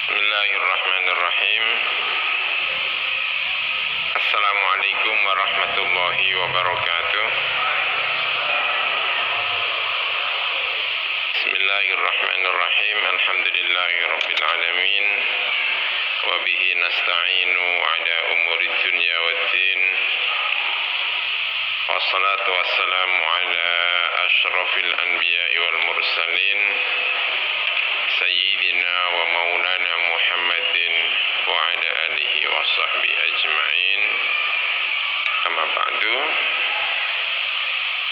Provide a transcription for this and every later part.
Bismillahirrahmanirrahim. Assalamualaikum warahmatullahi wabarakatuh. Bismillahirrahmanirrahim. Alhamdulillahirabbil alamin. Wa bihi nasta'inu ala umurid dunya waddin. Wassalatu wassalamu ala asyrafil anbiya'i wal mursalin. Sayyidina wa maulana Muhammadin wa ala alihi wa sahbihi ajma'in. Amma ba'du.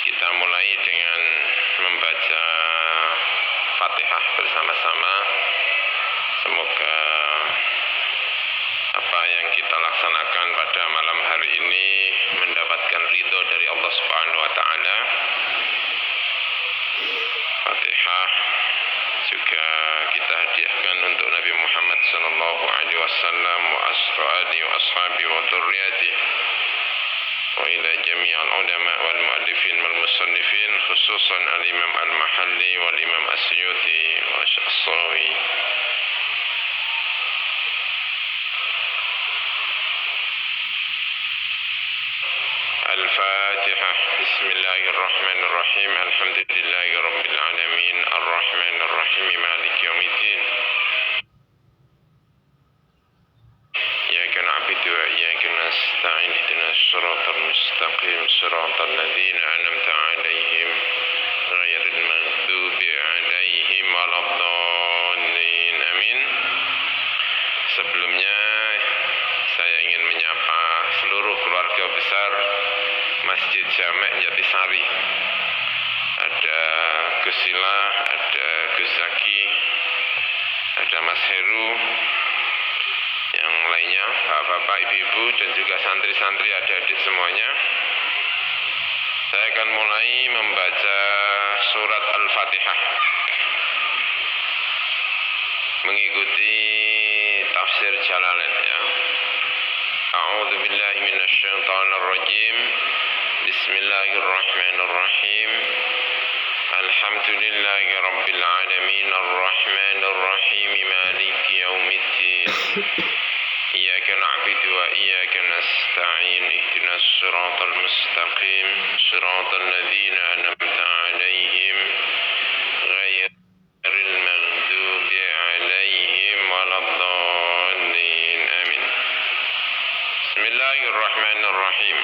Kita mulai dengan membaca Fatihah bersama-sama. Semoga apa yang kita laksanakan pada malam hari ini mendapatkan ridho dari Allah Subhanahu wa taala. Fatihah juga kita hadiahkan untuk Nabi Muhammad sallallahu alaihi wasallam wa ashabihi wa ashabihi wa dzurriyyatihi wa ila jami'il ulama wal muallifin wal musannifin khususan al-Imam al-Mahalli wal Imam Asyuti wa As-Sawi. Al-Fatihah. Bismillahirrahmanirrahim. Alhamdulillahirabbil alamin. Arrahmanirrahim. Maliki yaumiddin. Iyyaka na'budu wa iyyaka nasta'in. Ihdinas siratal mustaqim. Siratal ladzina an'amta 'alaihim ghairil maghdubi 'alaihim waladdallin. Amin. Sebelumnya saya ingin menyapa seluruh keluarga besar Masjid Jamek Jatisari. Ada Gus Sila, ada Gus Zaki, ada Mas Heru, yang lainnya, bapak-bapak, ibu-ibu, dan juga santri-santri, adik-adik semuanya. Saya akan mulai membaca surat Al-Fatihah, mengikuti tafsir Jalalain, ya. A'udzu billahi minasyaitonir rajim. Bismillahirrahmanirrahim. Alhamdulillahi rabbil alamin arrahmanir rahim maliki yaumiddin. Iyyaka na'budu wa iyyaka nasta'in. Ihdinas siratal mustaqim. Siratal ladzina an'amta 'alaihim ghairil maghdubi 'alaihim waladdallin. Amin. Bismillahirrahmanirrahim.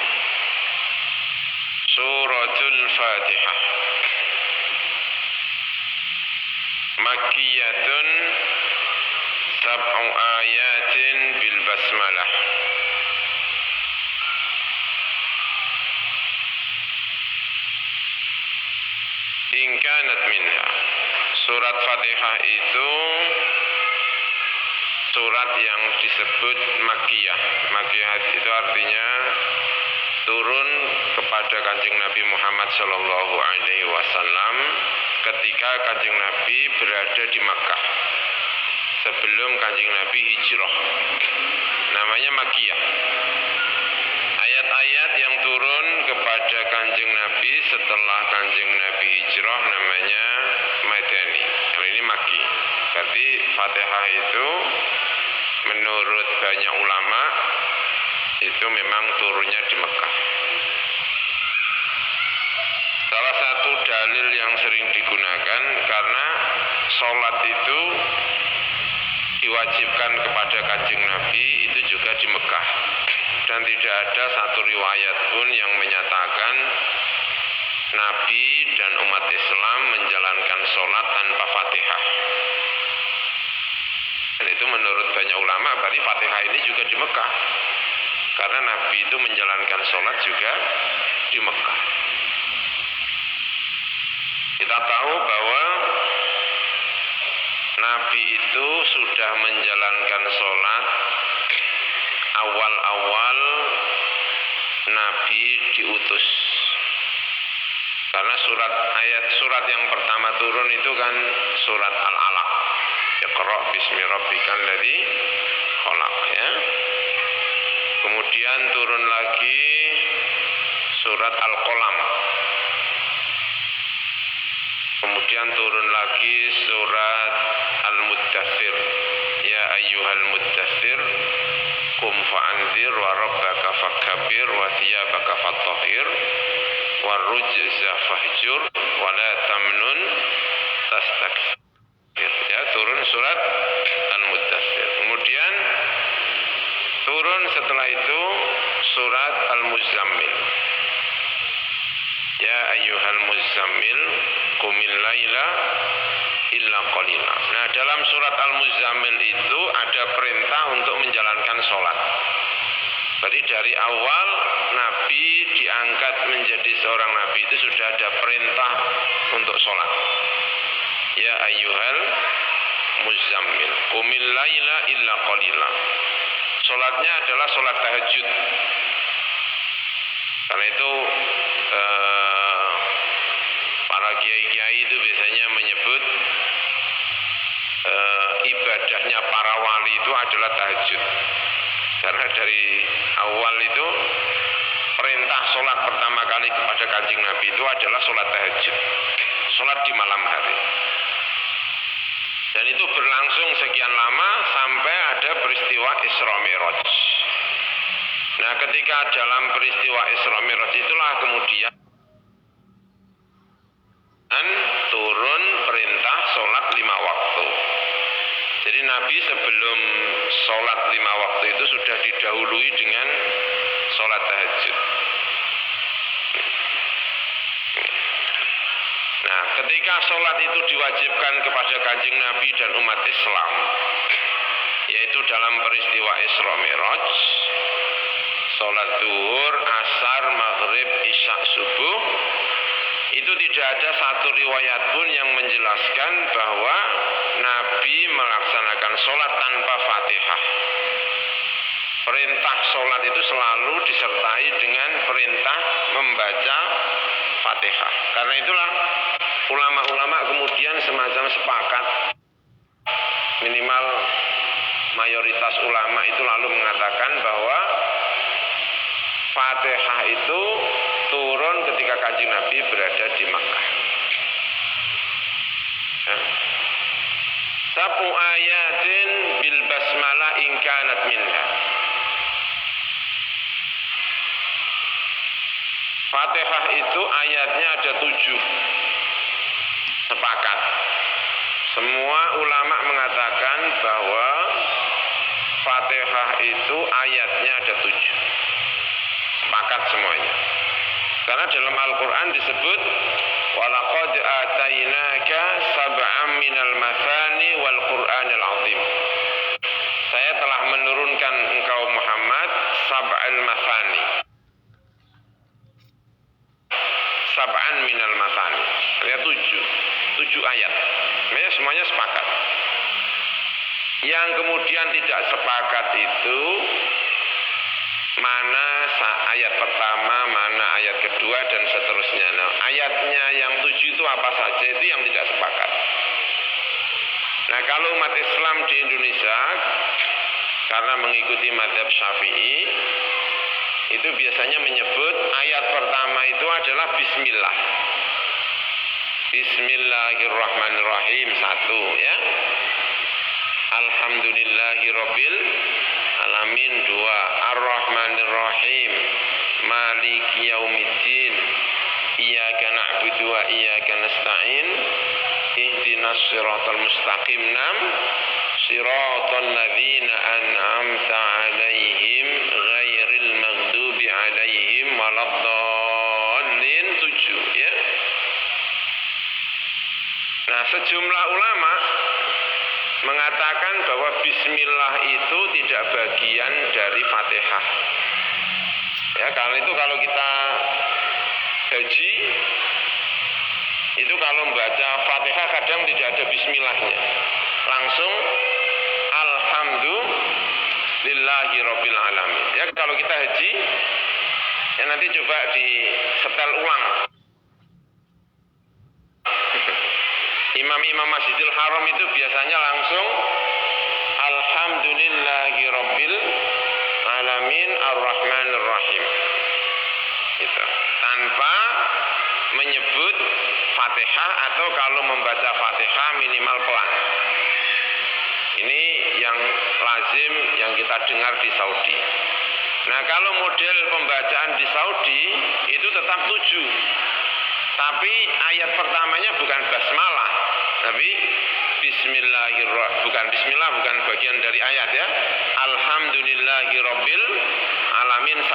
Suratul Fatihah Makkiyatun sab'u ayatin bil basmalah. In kanat minha. Surat Fatihah itu surat yang disebut Makkiyah. Makkiyah itu artinya turun kepada Kanjeng Nabi Muhammad sallallahu alaihi wasallam ketika Kanjeng Nabi berada di Makkah sebelum Kanjeng Nabi hijrah. Namanya Makkiyah. Ayat-ayat yang turun kepada Kanjeng Nabi setelah Kanjeng Nabi hijrah namanya Madani. Kalau ini Makki. Berarti Fatihah itu menurut banyak ulama itu memang turunnya di Mekah. Salah satu dalil yang sering digunakan karena sholat itu diwajibkan kepada Kanjeng Nabi itu juga di Mekah. Dan tidak ada satu riwayat pun yang menyatakan Nabi dan umat Islam menjalankan sholat tanpa Fatihah. Dan itu menurut banyak ulama berarti Fatihah ini juga di Mekah. Karena Nabi itu menjalankan sholat juga di Mekah. Kita tahu bahwa Nabi itu sudah menjalankan sholat awal-awal Nabi diutus. Karena surat yang pertama turun itu kan surat Al-Alaq. Iqra bismi rabbikal ladzi khalaq, ya. Kemudian turun lagi surat Al-Qalam. Kemudian turun lagi surat Al-Muddathir. Ya ayyuhal muddathir qum fa'anzir wa rabbaka fakabbir wa thiyabaka fattahhir wa rujza fahjur wa la tamnun tastakthir. Ya, turun surat Al-Muddathir. Kemudian turun setelah itu surat Al-Muzammil. Ya ayyuhal muzammil qumil laila illa qalila. Nah, dalam surat Al-Muzammil itu ada perintah untuk menjalankan sholat. Jadi dari awal Nabi diangkat menjadi seorang Nabi itu sudah ada perintah untuk sholat. Ya ayyuhal muzammil qumil laila illa qalila. Sholatnya adalah sholat tahajud. Karena itu para kiai-kiai itu biasanya menyebut ibadahnya para wali itu adalah tahajud. Karena dari awal itu perintah sholat pertama kali kepada Kanjeng Nabi itu adalah sholat tahajud, sholat di malam hari. Dan itu berlangsung sekian lama sampai ada peristiwa Isra Mi'raj. Nah, ketika dalam peristiwa Isra Mi'raj itulah kemudian turun perintah sholat 5 waktu. Jadi Nabi sebelum sholat 5 waktu itu sudah didahului dengan sholat tahajud. Nah, ketika sholat itu diwajibkan kepada Kanjeng Nabi dan umat Islam, yaitu dalam peristiwa Isra Mi'raj, sholat zuhur, asar, maghrib, isya, subuh, itu tidak ada satu riwayat pun yang menjelaskan bahwa Nabi melaksanakan sholat tanpa Fatihah. Perintah sholat itu selalu disertai dengan perintah membaca Fatihah. Karena itulah ulama-ulama kemudian semacam sepakat, minimal mayoritas ulama itu lalu mengatakan bahwa Fatihah itu turun ketika Kanjeng Nabi berada di Makkah. Sabu ayatin bil basmalah in kanat minha. Fatihah itu ayatnya ada 7. Sepakat. Semua ulama mengatakan bahwa Fatihah itu ayatnya ada 7. Sepakat semuanya. Karena dalam Al-Quran disebut walaqad atainaka sab'am minal mathani wal Qur'anil azim. Saya telah menurunkan engkau Muhammad sab'an mathani. Sab'an minal mathani. Artinya 7 ayat. Mereka semuanya sepakat. Yang kemudian tidak sepakat itu mana ayat pertama, mana ayat kedua, dan seterusnya. Nah, ayatnya yang 7 itu apa saja, itu yang tidak sepakat. Nah, kalau umat Islam di Indonesia, karena mengikuti mazhab Syafi'i, itu biasanya menyebut ayat pertama itu adalah Bismillah. Bismillahirrahmanirrahim, 1, ya. Alhamdulillahirabbil alamin. 2 ar-rahmanir rahim maliki yaumiddin iyyaka na'budu wa iyyaka nasta'in ihdinas siratal mustaqim. 6 siratal ladzina an'amta 'alaihim ghairil maghdubi 'alaihim waladdallin. 7 ya. Nah, sejumlah ulama mengatakan bahwa bismillah itu tidak bagian dari Fatihah. Ya, kalau kita haji itu kalau membaca Fatihah kadang tidak ada bismillahnya. Langsung alhamdulillahi rabbil alamin. Ya, kalau kita haji ya nanti coba disetel ulang. Imam-imam Masjidil Haram itu biasanya langsung alhamdulillahi rabbil alamin ar-rahmanir rahim. Gitu. Tanpa menyebut Fatihah atau kalau membaca Fatihah minimal pelan. Ini yang lazim yang kita dengar di Saudi. Nah, kalau model pembacaan di Saudi itu tetap 7. Tapi ayat pertamanya bukan basmalah, tapi bismillah bukan bagian dari ayat ya. Alhamdulillahi rabbil alamin 1.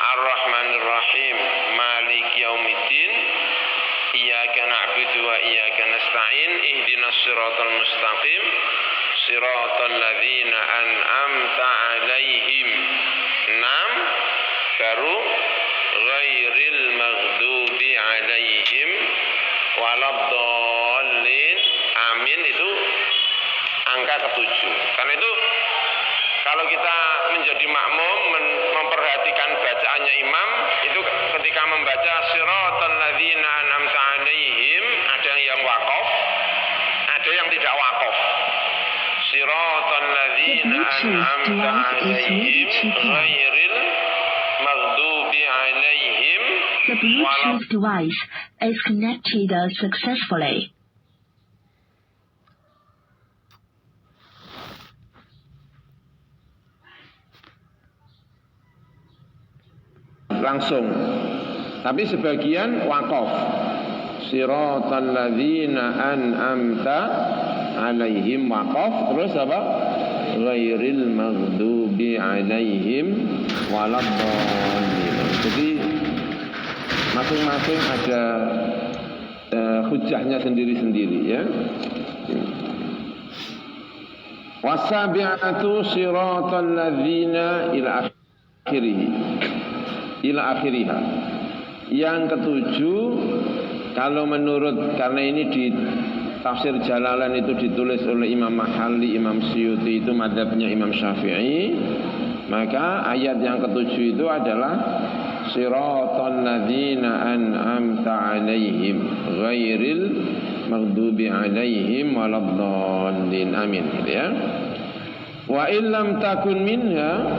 Ar-Rahmanir Rahim Maliki yaumiddin iyyaka na'budu wa iyyaka nasta'in ihdinas siratal mustaqim siratal ladzina an'amta 'alaihim. 6 baru ghairil maghdubi 'alaihim waladdallin. Amin itu angka ke-7. Karena itu kalau kita menjadi makmum memperhatikan bacaannya imam itu ketika membaca siratal ladzina an'amta 'alaihim ada yang waqaf, ada yang tidak waqaf. Siratal ladzina an'amta 'alaihim ghairil maghdubi 'alaihim. The Bluetooth device is connected successfully. Langsung. Tapi sebagian waqaf. Siratal ladzina an'amta 'alaihim waqaf. Terus apa? Ghairil maghdubi 'alaihim waladdallin. Jadi masing-masing ada hujahnya sendiri-sendiri ya. Wasabi'atu siratal ladzina ila akhiriha. Yang ke-7 kalau menurut, karena ini di tafsir Jalalain itu ditulis oleh Imam Mahalli, Imam Suyuti itu madhabnya Imam Syafi'i, maka ayat yang ke-7 itu adalah siratal ladzina an'amta 'alaihim ghairil maghdubi 'alaihim waladdallin. Amin gitu ya. Wa illam takun minha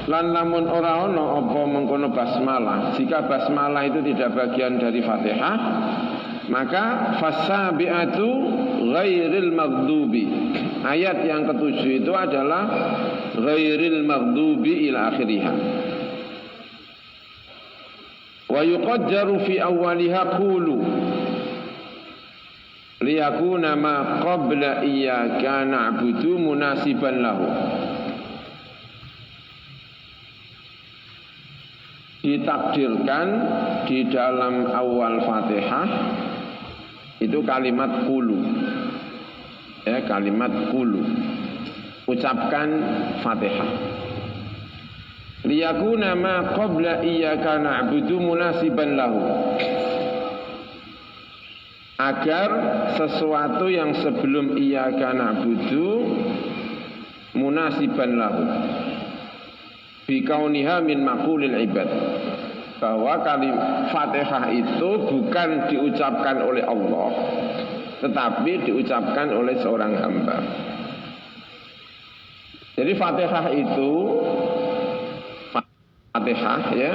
lan lamun ora ana apa mengkono basmalah, jika basmalah itu tidak bagian dari Fatihah, maka fasabi'atu ghairil maghdubi. Ayat yang ke-7 itu adalah ghairil maghdubi ila akhiriha. Wa yuqaddaru fi awwaliha qulu liyakuna ma qabla iyyaka na'budu munasiban lahu. Ditakdirkan di dalam awal Fatihah itu kalimat qulu. Ya, kalimat qulu. Ucapkan Fatihah. Liyakuna ma qabla iyyaka na'budu munasiban lahu. Agar sesuatu yang sebelum iyyaka na'budu munasiban lahu. Bikauniha min maqulil ibad, bahwa kalimat Fatihah itu bukan diucapkan oleh Allah, tetapi diucapkan oleh seorang hamba. Jadi Fatihah itu ya,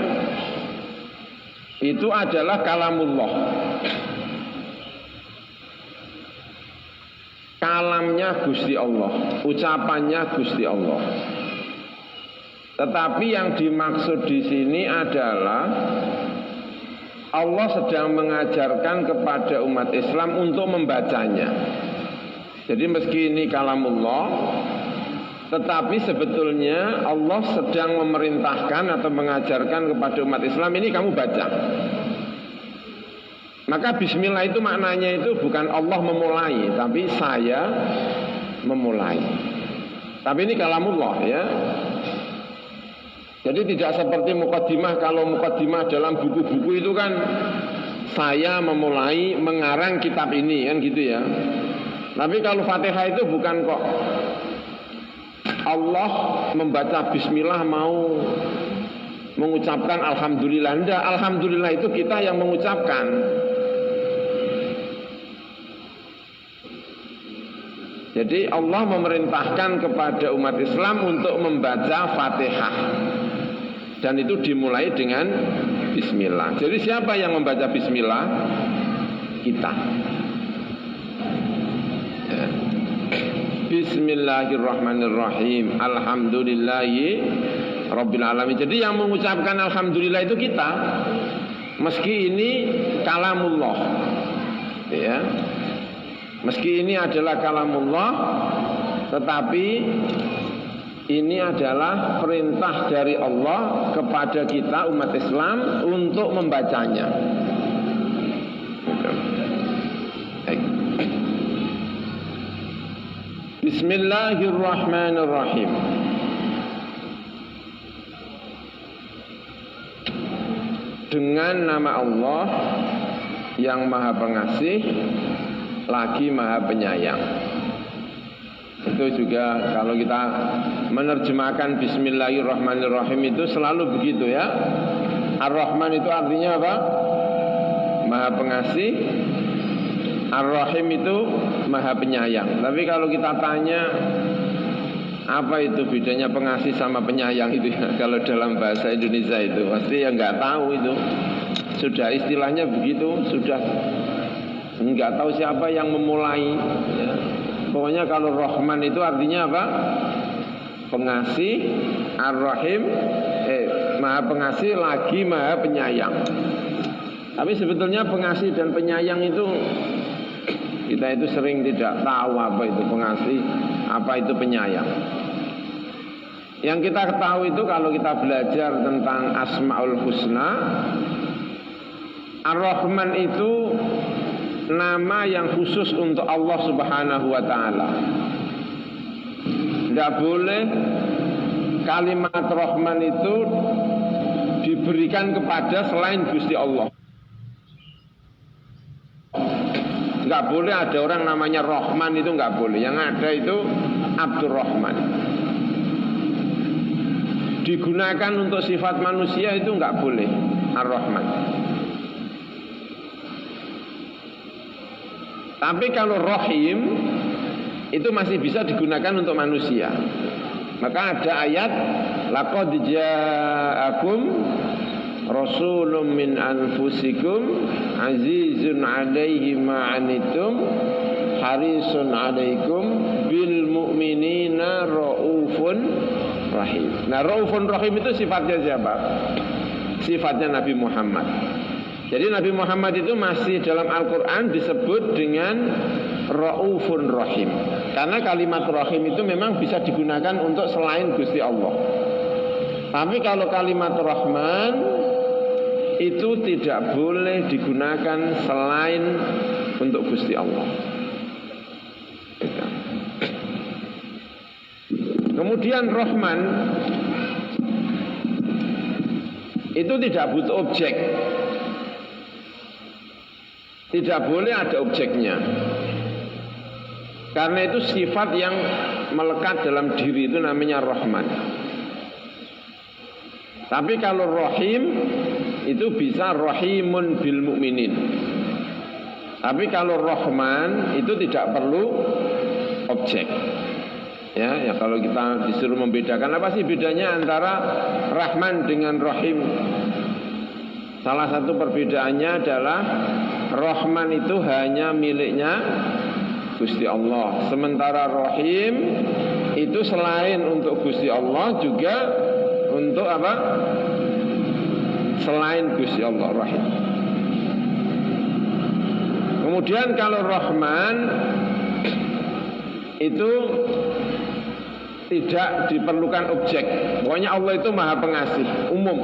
itu adalah kalamullah. kalamnya Gusti Allah, ucapannya Gusti Allah. Tetapi yang dimaksud di sini adalah Allah sedang mengajarkan kepada umat Islam untuk membacanya. Jadi meski ini kalamullah, tetapi sebetulnya Allah sedang memerintahkan atau mengajarkan kepada umat Islam, ini kamu baca. Maka bismillah itu maknanya itu bukan Allah memulai, tapi saya memulai. Tapi ini kalamullah ya. Jadi tidak seperti muqaddimah. Kalau muqaddimah dalam buku-buku itu kan saya memulai mengarang kitab ini kan gitu ya. Tapi kalau Fatihah itu bukan kok. Allah membaca bismillah mau mengucapkan alhamdulillah. Enggak, alhamdulillah itu kita yang mengucapkan. Jadi Allah memerintahkan kepada umat Islam untuk membaca Fatihah. Dan itu dimulai dengan bismillah. Jadi siapa yang membaca bismillah? Kita. Ya. Bismillahirrahmanirrahim. Alhamdulillahi Rabbil alamin. Jadi yang mengucapkan alhamdulillah itu kita. Meski ini kalamullah. Ya. Meski ini adalah kalamullah, tetapi ini adalah perintah dari Allah kepada kita umat Islam untuk membacanya. Bismillahirrahmanirrahim. Dengan nama Allah yang Maha Pengasih lagi Maha Penyayang. Itu juga kalau kita menerjemahkan Bismillahirrahmanirrahim itu selalu begitu ya. Ar-Rahman itu artinya apa? Maha Pengasih. Ar-Rahim itu Maha Penyayang. Tapi kalau kita tanya apa itu bedanya pengasih sama penyayang itu ya, kalau dalam bahasa Indonesia itu pasti ya nggak tahu itu. Sudah istilahnya begitu, sudah nggak tahu siapa yang memulai ya. Pokoknya kalau Rahman itu artinya apa? Pengasih. Ar-Rahim Maha Pengasih lagi Maha Penyayang. Tapi sebetulnya pengasih dan penyayang itu kita itu sering tidak tahu apa itu pengasih, apa itu penyayang. Yang kita ketahui itu kalau kita belajar tentang Asmaul Husna, Ar-Rahman itu nama yang khusus untuk Allah Subhanahu wa ta'ala. Tidak boleh kalimat Rahman itu diberikan kepada selain Gusti Allah. Tidak boleh ada orang namanya Rahman, itu tidak boleh. Yang ada itu Abdurrahman. Digunakan untuk sifat manusia itu tidak boleh Ar-Rahman. Tapi kalau Rahim itu masih bisa digunakan untuk manusia. Maka ada ayat laqad ja'akum rasulun min anfusikum azizun 'alaihi ma 'anittum harisun 'alaikum bil mu'minina raufun rahim. Nah, raufun rahim itu sifatnya siapa? Sifatnya Nabi Muhammad. Jadi Nabi Muhammad itu masih dalam Al-Quran disebut dengan Ra'ufun Rahim. Karena kalimat Rahim itu memang bisa digunakan untuk selain Gusti Allah. Tapi kalau kalimat Rahman itu tidak boleh digunakan selain untuk Gusti Allah. Kemudian Rahman itu tidak butuh objek. Tidak boleh ada objeknya. Karena itu sifat yang melekat dalam diri itu namanya Rahman. Tapi kalau Rahim itu bisa Rahimun bil mu'minin. Tapi kalau Rahman itu tidak perlu objek. Ya kalau kita disuruh membedakan apa sih bedanya antara Rahman dengan Rahim? Salah satu perbedaannya adalah Rahman itu hanya miliknya Gusti Allah. Sementara Rahim itu selain untuk Gusti Allah juga untuk apa? Selain Gusti Allah, Rahim. Kemudian kalau Rahman itu tidak diperlukan objek. Pokoknya Allah itu maha pengasih, umum,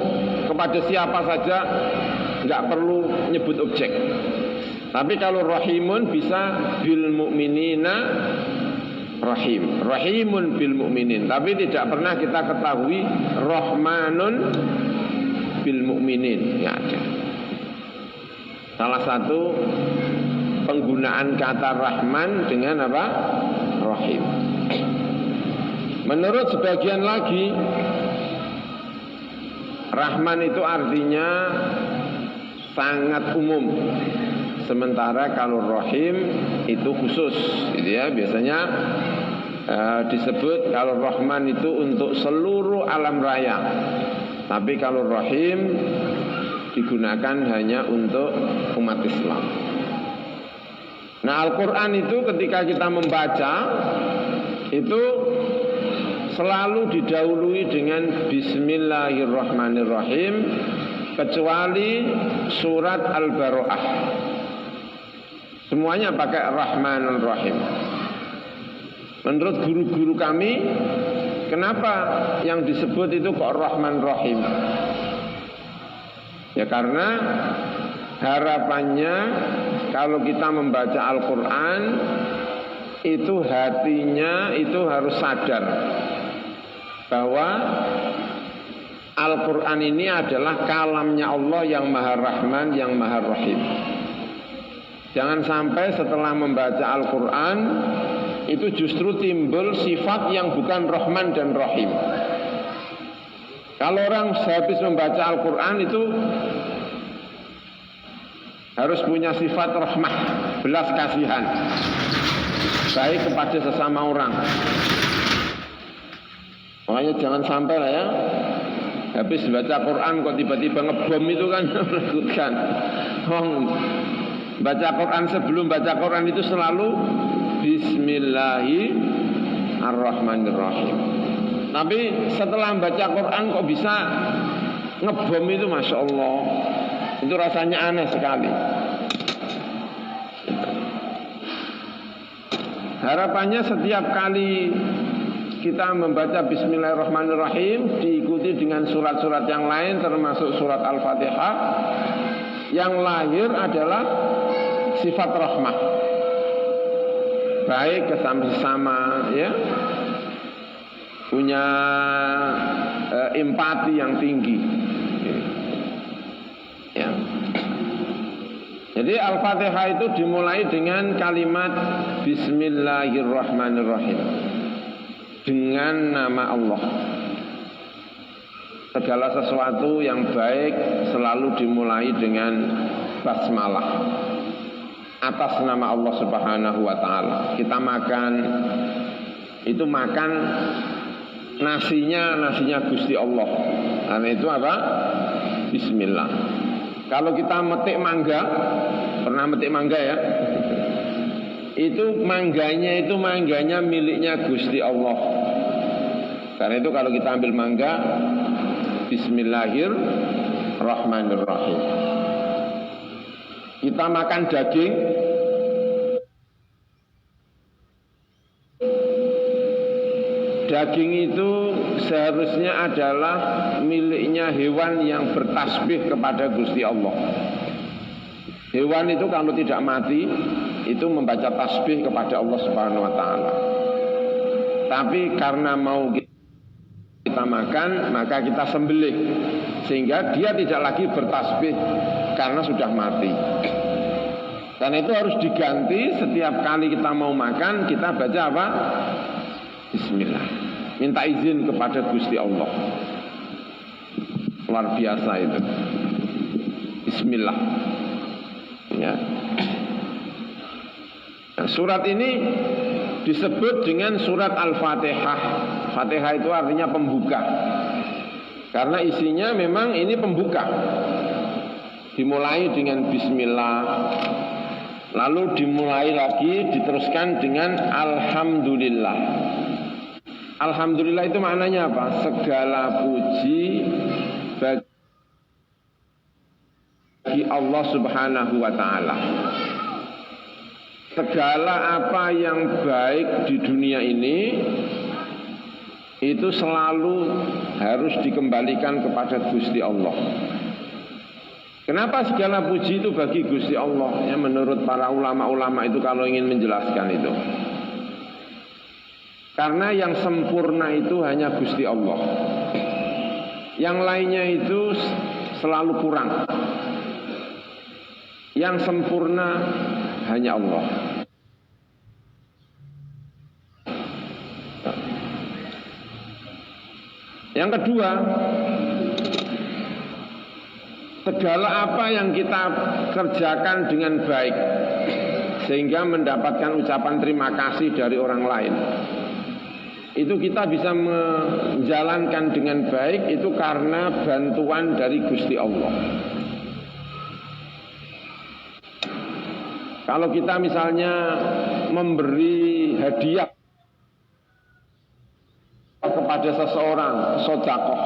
kepada siapa saja, nggak perlu nyebut objek. Tapi kalau Rahimun bisa bil mu'minina Rahim, Rahimun bil mu'minin. Tapi tidak pernah kita ketahui Rahmanun bil mu'minin, nggak ada. Salah satu penggunaan kata Rahman dengan apa? Rahim. Menurut sebagian lagi, Rahman itu artinya sangat umum. Sementara kalau Rahim itu khusus, gitu ya. Biasanya disebut kalau Rahman itu untuk seluruh alam raya. Tapi kalau Rahim digunakan hanya untuk umat Islam. Nah, Al-Quran itu ketika kita membaca itu selalu didahului dengan Bismillahirrahmanirrahim, kecuali surat Al-Baro'ah. Semuanya pakai Rahmanur Rahim. Menurut guru-guru kami, kenapa yang disebut itu kok Rahman Rahim? Ya karena harapannya kalau kita membaca Al-Quran itu hatinya itu harus sadar bahwa Al-Quran ini adalah kalamnya Allah yang Maha Rahman, yang Maha Rahim. Jangan sampai setelah membaca Al-Quran itu justru timbul sifat yang bukan Rahman dan Rahim. Kalau orang habis membaca Al-Quran itu harus punya sifat rahmah, belas kasihan, baik kepada sesama orang. Makanya jangan sampai lah ya, habis baca Quran kok tiba-tiba ngebom, itu kan menakutkan. Baca Quran, sebelum baca Quran itu selalu Bismillahirrahmanirrahim. Tapi setelah baca Quran kok bisa ngebom, itu Masya Allah, itu rasanya aneh sekali. Harapannya setiap kali kita membaca Bismillahirrahmanirrahim diikuti dengan surat-surat yang lain, termasuk surat Al-Fatihah. Yang lahir adalah sifat rahmah, baik sesama ya, punya empati yang tinggi ya. Jadi Al-Fatihah itu dimulai dengan kalimat Bismillahirrahmanirrahim, dengan nama Allah. Segala sesuatu yang baik selalu dimulai dengan basmalah, atas nama Allah Subhanahu wa ta'ala. Kita makan, itu makan nasinya Gusti Allah. Karena itu apa? Bismillah. Kalau kita metik mangga, pernah metik mangga ya? Itu mangganya miliknya Gusti Allah. Karena itu kalau kita ambil mangga, Bismillahirrahmanirrahim. Kita makan daging, daging itu seharusnya adalah miliknya hewan yang bertasbih kepada Gusti Allah. Hewan itu kalau tidak mati itu membaca tasbih kepada Allah Subhanahu wa ta'ala. Tapi karena mau kita makan, maka kita sembelih, sehingga dia tidak lagi bertasbih karena sudah mati. Dan itu harus diganti setiap kali kita mau makan, kita baca apa? Bismillah. Minta izin kepada Gusti Allah. Luar biasa itu. Bismillah. Ya. Nah, surat ini disebut dengan surat Al-Fatihah. Fatihah itu artinya pembuka. Karena isinya memang ini pembuka. Dimulai dengan Bismillah. Lalu dimulai lagi, diteruskan dengan alhamdulillah. Alhamdulillah itu maknanya apa? Segala puji bagi Allah Subhanahu wa taala. Segala apa yang baik di dunia ini itu selalu harus dikembalikan kepada Gusti Allah. Kenapa segala puji itu bagi Gusti Allah? Ya, menurut para ulama-ulama itu kalau ingin menjelaskan itu. Karena yang sempurna itu hanya Gusti Allah. Yang lainnya itu selalu kurang. Yang sempurna hanya Allah. Yang kedua, segala apa yang kita kerjakan dengan baik sehingga mendapatkan ucapan terima kasih dari orang lain, itu kita bisa menjalankan dengan baik itu karena bantuan dari Gusti Allah. Kalau kita misalnya memberi hadiah kepada seseorang, sedekah,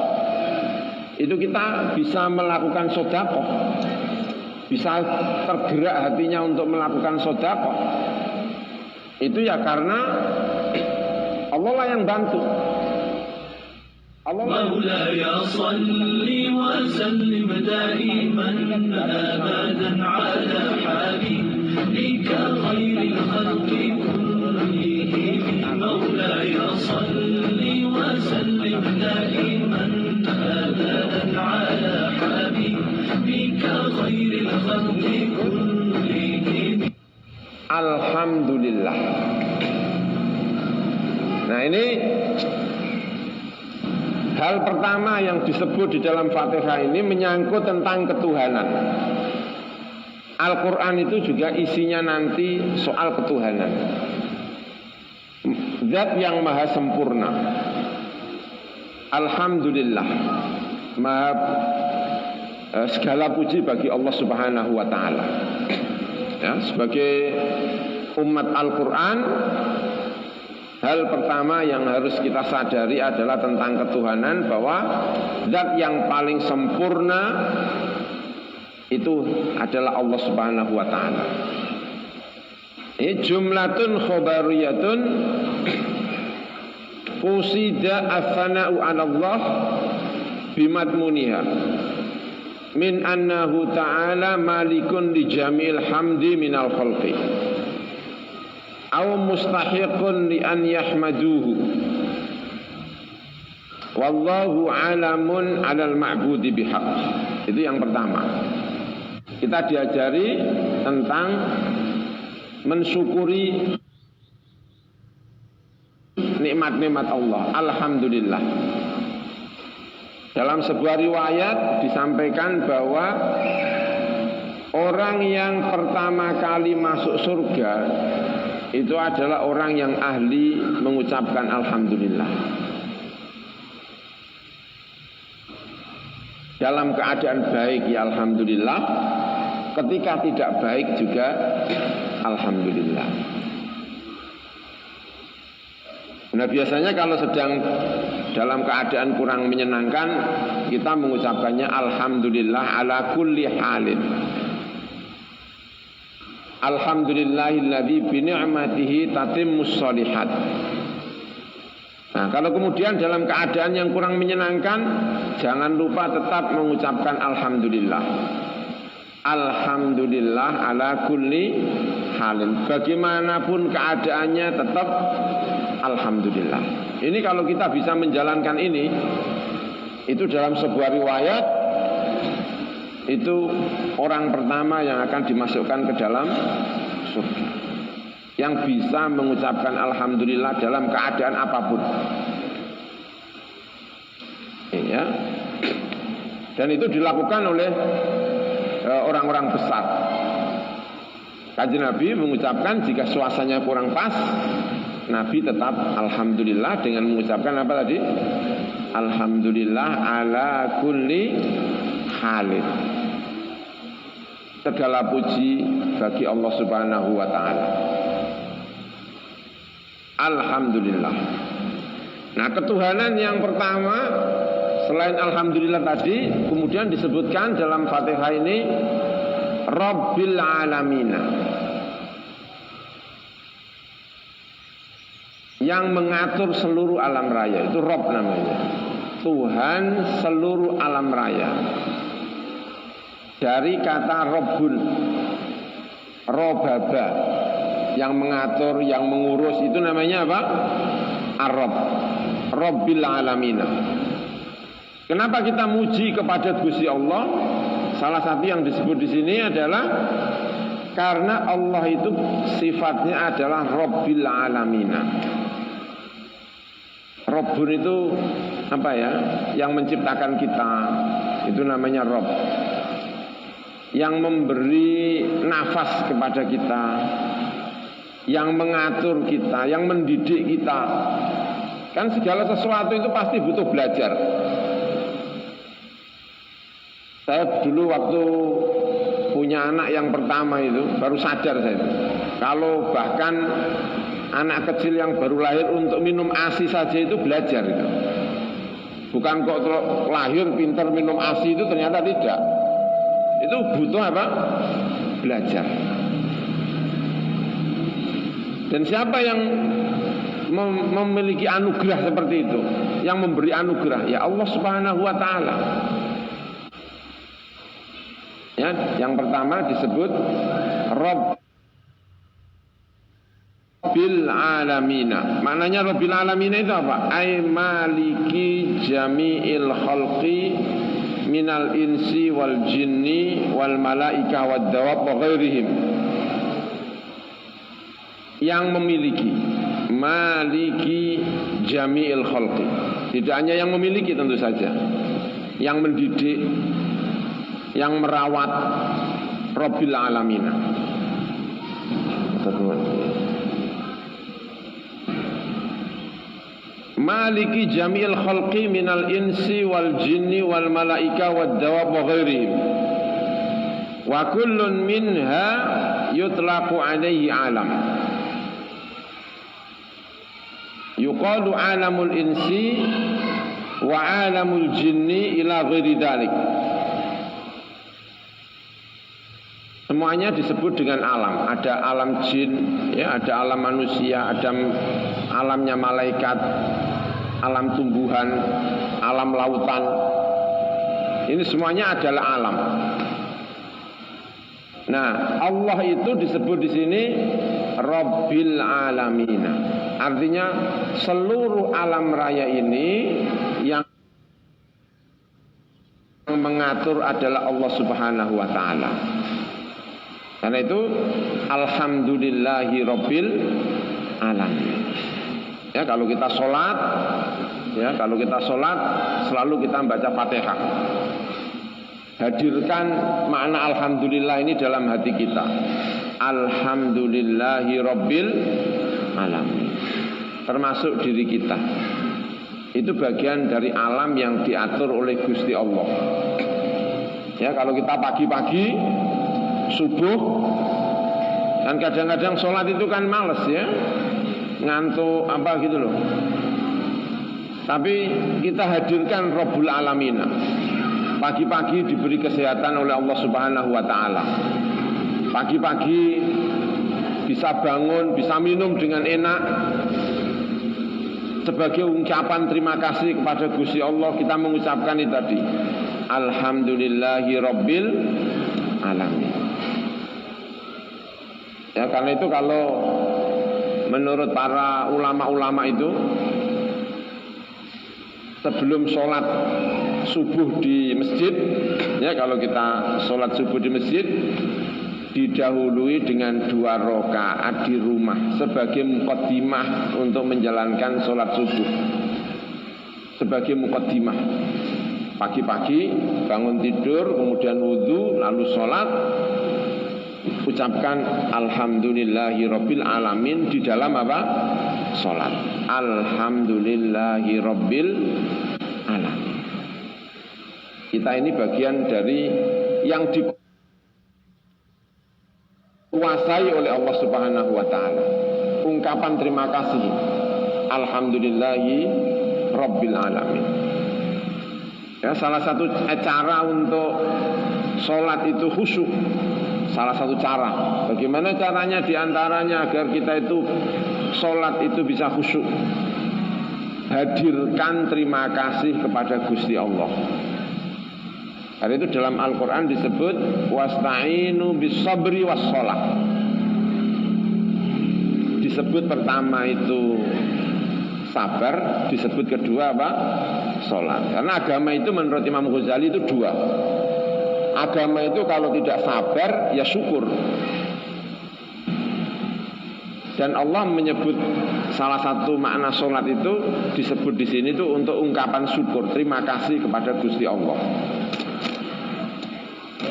itu kita bisa melakukan sedekah, bisa tergerak hatinya untuk melakukan sedekah. Itu ya karena Allah lah yang bantu. مولاي صل وسلم دائما أبدا على حبيبك خير الخلق كلهم مولاي صل وسلم دائما أبدا على حبيبك خير الخلق كلهم. Alhamdulillah. Nah, ini hal pertama yang disebut di dalam Fatihah ini menyangkut tentang ketuhanan. Al-Quran itu juga isinya nanti soal ketuhanan. Zat yang maha sempurna. Alhamdulillah. Segala puji bagi Allah Subhanahu wa taala. Ya, sebagai umat Al-Quran, hal pertama yang harus kita sadari adalah tentang ketuhanan, bahwa zat yang paling sempurna itu adalah Allah Subhanahu wa taala. Ini jumlatun khobariyatun qusida as-sana'u 'ala Allah bimadmuniha min annahu ta'ala malikun li jamil hamdi minal khalqi aw mustahiqun li an yahmaduhu wallahu alamun 'alal ma'budi bihaq. Itu yang pertama. Kita diajari tentang mensyukuri nikmat-nikmat Allah. Alhamdulillah. Dalam sebuah riwayat disampaikan bahwa orang yang pertama kali masuk surga itu adalah orang yang ahli mengucapkan alhamdulillah. Dalam keadaan baik ya alhamdulillah, ketika tidak baik juga alhamdulillah. Nah, biasanya kalau sedang dalam keadaan kurang menyenangkan, kita mengucapkannya alhamdulillah ala kulli halin. Alhamdulillahilladzi bi ni'matihi tatimmus shalihat. Nah, kalau kemudian dalam keadaan yang kurang menyenangkan, jangan lupa tetap mengucapkan alhamdulillah. Alhamdulillah ala kulli halin. Bagaimanapun keadaannya tetap alhamdulillah. Ini kalau kita bisa menjalankan ini, itu dalam sebuah riwayat, itu orang pertama yang akan dimasukkan ke dalam surga, yang bisa mengucapkan alhamdulillah dalam keadaan apapun. Ya. Dan itu dilakukan oleh orang-orang besar. Kanjeng Nabi mengucapkan jika suasananya kurang pas, Nabi tetap alhamdulillah dengan mengucapkan apa tadi? Alhamdulillah ala kulli halin. Segala puji bagi Allah Subhanahu wa taala. Alhamdulillah. Nah, ketuhanan yang pertama selain alhamdulillah tadi kemudian disebutkan dalam Fatihah ini Rabbil Alamina, yang mengatur seluruh alam raya. Itu Rabb namanya, Tuhan seluruh alam raya. Dari kata Rabbun, Robaba, yang mengatur, yang mengurus, itu namanya apa? Ar-Rabb, Rabbil Alamina. Kenapa kita muji kepada Gusti Allah? Salah satu yang disebut di sini adalah karena Allah itu sifatnya adalah Rabbil Alamina. Rabbun itu apa ya? Yang menciptakan kita, itu namanya Rabb. Yang memberi nafas kepada kita, yang mengatur kita, yang mendidik kita. Kan segala sesuatu itu pasti butuh belajar. Saya dulu waktu punya anak yang pertama itu baru sadar saya itu. Kalau bahkan anak kecil yang baru lahir untuk minum ASI saja itu belajar itu. Bukan kok lahir pintar minum ASI itu, ternyata tidak. Itu butuh apa? Belajar. Dan siapa yang memiliki anugerah seperti itu? Yang memberi anugerah ya Allah Subhanahu wa taala. Ya, yang pertama disebut Rabbil Alamina. Maknanya Rabbil Alamina itu apa? Ay maliki jami'il khalqi minal insi wal jinni wal malaika wad dawab wa ghairihim. Yang memiliki, maliki jami'il khalqi. Tidak hanya yang memiliki tentu saja, yang mendidik, yang merawat, Rabbil Alamina. Maliki jami'il khalqi minal insi wal jinni wal malaika wad dawab wa ghairihim. Wa kullun minha yutlaqu alaihi alam. Yuqalu alamul insi wa alamul jinni ila ghairi dzalik. Semuanya disebut dengan alam. Ada alam jin, ya, ada alam manusia, ada alamnya malaikat, alam tumbuhan, alam lautan. Ini semuanya adalah alam. Nah, Allah itu disebut di sini Rabbil Alamina. Artinya seluruh alam raya ini yang mengatur adalah Allah Subhanahu wa taala. Karena itu alhamdulillahi rabbil alamin. Ya, kalau kita sholat, selalu kita baca Fatihah. Hadirkan makna alhamdulillah ini dalam hati kita. Alhamdulillahi rabbil alamin. Termasuk diri kita. Itu bagian dari alam yang diatur oleh Gusti Allah. Ya, kalau kita pagi-pagi subuh, kan kadang-kadang sholat itu kan males ya, ngantuk apa gitu loh. Tapi kita hadirkan Rabbul Alamina. Pagi-pagi diberi kesehatan oleh Allah Subhanahu wa taala. Pagi-pagi bisa bangun, bisa minum dengan enak. Sebagai ungkapan terima kasih kepada Gusti Allah, kita mengucapkan itu tadi. Alhamdulillahi rabbil alamin. Ya, karena itu kalau menurut para ulama-ulama itu, sebelum sholat subuh di masjid, ya, kalau kita sholat subuh di masjid, didahului dengan 2 rakaat di rumah sebagai muqaddimah untuk menjalankan sholat subuh. Sebagai muqaddimah, pagi-pagi bangun tidur, kemudian wudhu, lalu sholat, ucapkan alhamdulillahi rabbil alamin di dalam apa? Sholat. Alhamdulillahi rabbil alamin. Kita ini bagian dari yang dikuasai oleh Allah Subhanahu wa taala. Ungkapan terima kasih. Alhamdulillahi rabbil alamin. Ya, salah satu cara untuk sholat itu khusyuk. Salah satu cara. Bagaimana caranya? Di antaranya agar kita itu sholat itu bisa khusyuk. Hadirkan terima kasih kepada Gusti Allah. Karena itu dalam Al-Quran disebut wasta'inu bis-sabri was-sholat. Disebut pertama itu sabar, disebut kedua apa? Sholat. Karena agama itu menurut Imam Ghazali itu dua. Agama itu kalau tidak sabar ya syukur. Dan Allah menyebut salah satu makna sholat itu disebut di sini itu untuk ungkapan syukur, terima kasih kepada Gusti Allah.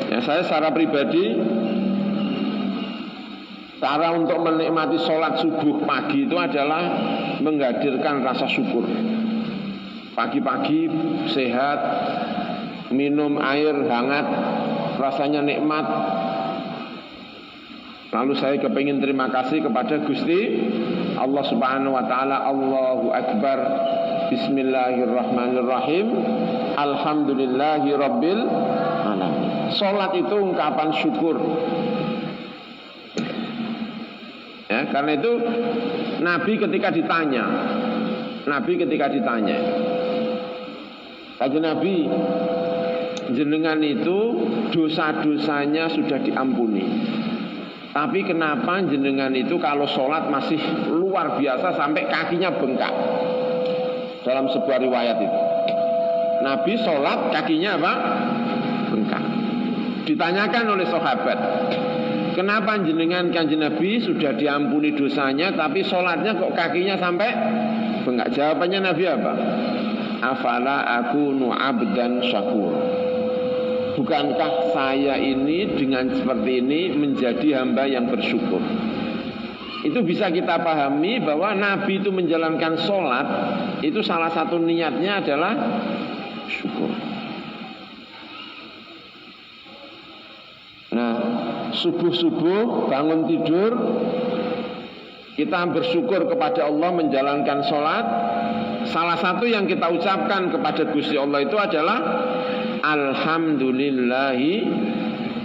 Ya, saya secara pribadi cara untuk menikmati sholat subuh pagi itu adalah menghadirkan rasa syukur. Pagi-pagi sehat, minum air hangat, rasanya nikmat. Lalu saya kepingin terima kasih kepada Gusti Allah Subhanahu wa taala. Allahu Akbar. Bismillahirrahmanirrahim. Alhamdulillahi rabbil alamin. Salat itu ungkapan syukur. Ya, karena itu Nabi ketika ditanya, kata Nabi, jenengan itu dosa-dosanya sudah diampuni. Tapi kenapa jenengan itu kalau sholat masih luar biasa sampai kakinya bengkak? Dalam sebuah riwayat itu Nabi sholat kakinya apa? Bengkak. Ditanyakan oleh sahabat, kenapa jenengan kanjeng Nabi sudah diampuni dosanya tapi sholatnya kok kakinya sampai bengkak? Jawabannya Nabi apa? Afala akunu abdan syakur. Bukankah saya ini dengan seperti ini menjadi hamba yang bersyukur? Itu bisa kita pahami bahwa Nabi itu menjalankan sholat, itu salah satu niatnya adalah syukur. Nah, subuh-subuh bangun tidur, kita bersyukur kepada Allah menjalankan sholat. Salah satu yang kita ucapkan kepada Gusti Allah itu adalah Alhamdulillahi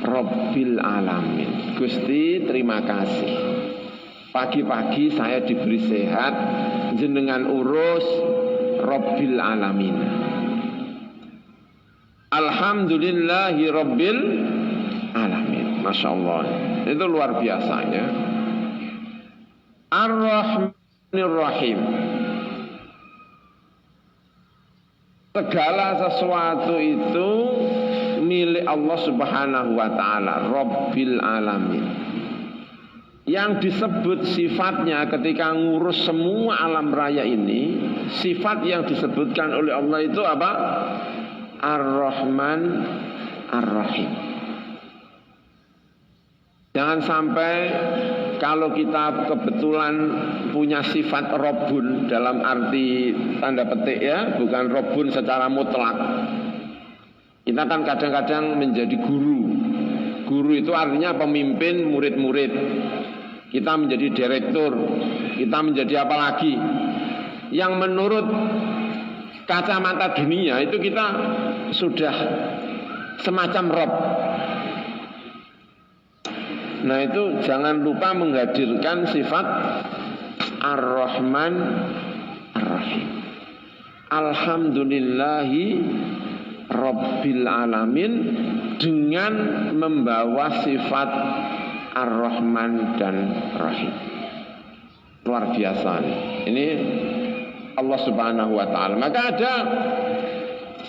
Rabbil Alamin. Gusti terima kasih. Pagi-pagi saya diberi sehat, jenengan urus Rabbil Alamin. Alhamdulillahi Rabbil Alamin. Masya Allah. Itu luar biasanya. Ar-Rahmanir Rahim. Segala sesuatu itu milik Allah Subhanahu wa taala, Rabbil Alamin. Yang disebut sifatnya ketika ngurus semua alam raya ini, sifat yang disebutkan oleh Allah itu apa? Ar-Rahman Ar-Rahim. Jangan sampai kalau kita kebetulan punya sifat Rabbun dalam arti tanda petik ya, bukan Rabbun secara mutlak. Kita kan kadang-kadang menjadi guru. Guru itu artinya pemimpin murid-murid. Kita menjadi direktur, kita menjadi apa lagi? Yang menurut kacamata dunia itu kita sudah semacam Rabb. Nah itu jangan lupa menghadirkan sifat Ar-Rahman Ar-Rahim. Alhamdulillahi Rabbil Alamin, dengan membawa sifat Ar-Rahman dan Rahim. Luar biasa ini Allah Subhanahu wa taala. Maka ada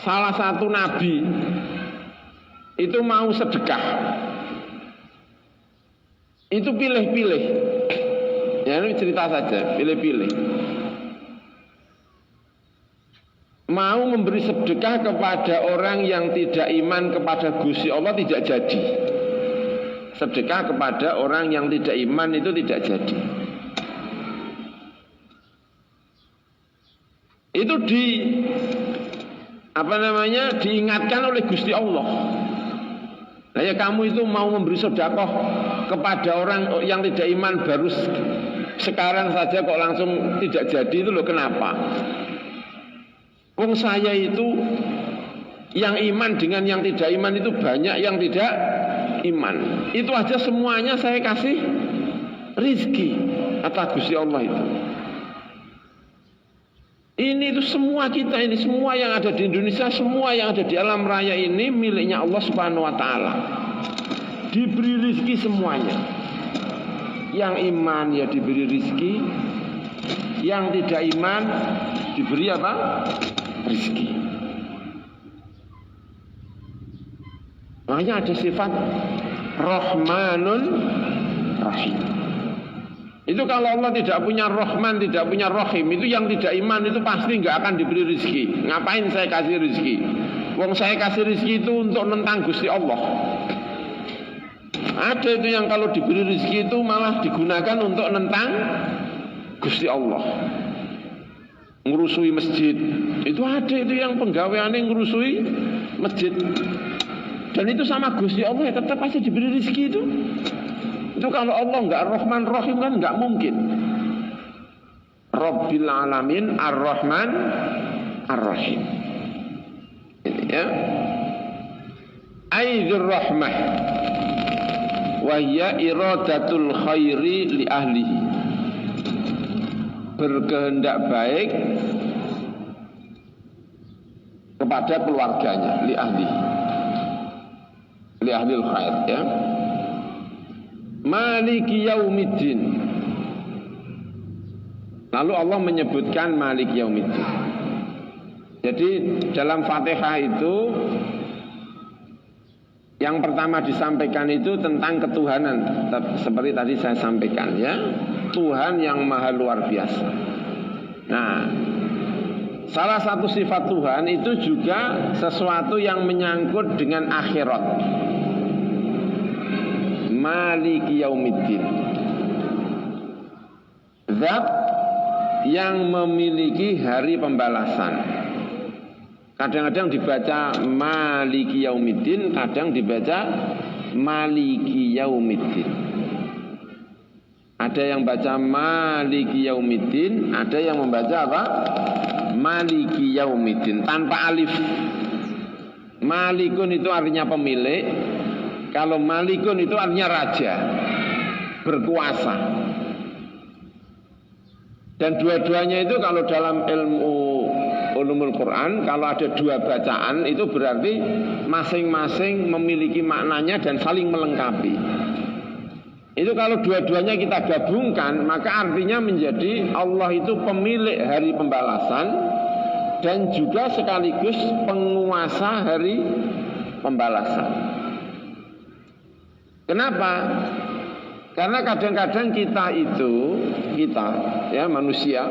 salah satu nabi itu mau sedekah. Itu pilih-pilih. Ya ini cerita saja, pilih-pilih. Mau memberi sedekah kepada orang yang tidak iman kepada Gusti Allah tidak jadi. Sedekah kepada orang yang tidak iman itu tidak jadi. Itu diingatkan oleh Gusti Allah. Nah ya kamu itu mau memberi sedekah kepada orang yang tidak iman baru sekarang saja kok langsung tidak jadi itu loh, kenapa? Wong saya itu yang iman dengan yang tidak iman itu banyak yang tidak iman. Itu aja semuanya saya kasih rizki atas Gusti Allah itu. Ini itu semua kita ini, semua yang ada di Indonesia, semua yang ada di alam raya ini miliknya Allah Subhanahu wa taala. Diberi rizki semuanya. Yang iman ya diberi rizki, yang tidak iman diberi apa? Rizki. Makanya ada sifat Rahmanun Rahim. Itu kalau Allah tidak punya Rahman, tidak punya Rahim, itu yang tidak iman itu pasti nggak akan diberi rizki. Ngapain saya kasih rizki? Wong saya kasih rizki itu untuk nentang Gusti Allah. Ada itu yang kalau diberi rizki itu malah digunakan untuk nentang Gusti Allah. Ngerusui masjid. Itu ada itu yang penggaweannya ngerusui masjid. Dan itu sama Gusti Allah ya tetap aja diberi rizki itu. Itu kalau Allah nggak Rahman Rahim kan nggak mungkin. Rabbil Alamin Ar-Rahman Ar-Rahim. Ini ya. Aidzur Rahmah wa hiya iradatul khairi li ahlihi. Berkehendak baik kepada keluarganya, li ahlihi. Li ahlil khair ya. Maliki yaumiddin. Lalu Allah menyebutkan Maliki yaumiddin. Jadi dalam Fatihah itu yang pertama disampaikan itu tentang ketuhanan, seperti tadi saya sampaikan ya, Tuhan yang maha luar biasa. Nah, salah satu sifat Tuhan itu juga sesuatu yang menyangkut dengan akhirat. Maliki yaumiddin. Zat yang memiliki hari pembalasan. Kadang-kadang dibaca Maliki yaumiddin, kadang dibaca Maliki yaumiddin. Ada yang baca Maliki yaumiddin, ada yang membaca apa? Maliki yaumiddin tanpa alif. Malikun itu artinya pemilik. Kalau Malikun itu artinya raja, berkuasa. Dan dua-duanya itu kalau dalam ilmu ulumul Quran, kalau ada dua bacaan itu berarti masing-masing memiliki maknanya dan saling melengkapi. Itu kalau dua-duanya kita gabungkan, maka artinya menjadi Allah itu pemilik hari pembalasan dan juga sekaligus penguasa hari pembalasan. Kenapa? Karena kadang-kadang kita ya manusia,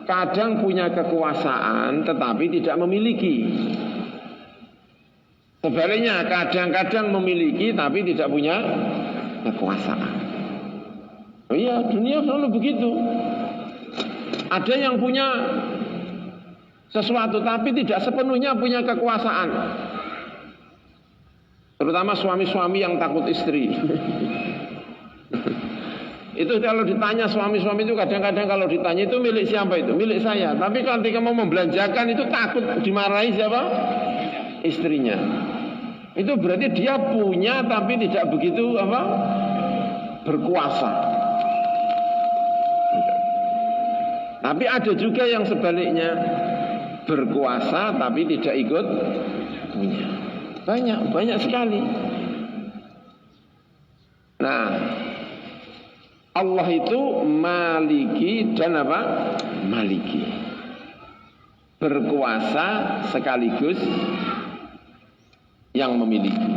kadang punya kekuasaan tetapi tidak memiliki. Sebaliknya kadang-kadang memiliki tapi tidak punya kekuasaan. Oh iya, dunia selalu begitu. Ada yang punya sesuatu tapi tidak sepenuhnya punya kekuasaan. Terutama suami-suami yang takut istri. Itu kalau ditanya suami-suami itu kadang-kadang kalau ditanya itu milik siapa itu? Milik saya. Tapi ketika mau membelanjakan itu takut dimarahi siapa? Istrinya. Itu berarti dia punya tapi tidak begitu apa? Berkuasa. Tapi ada juga yang sebaliknya, berkuasa tapi tidak ikut punya. Banyak sekali. Nah, Allah itu maliki dan apa? Maliki. Berkuasa sekaligus yang memiliki.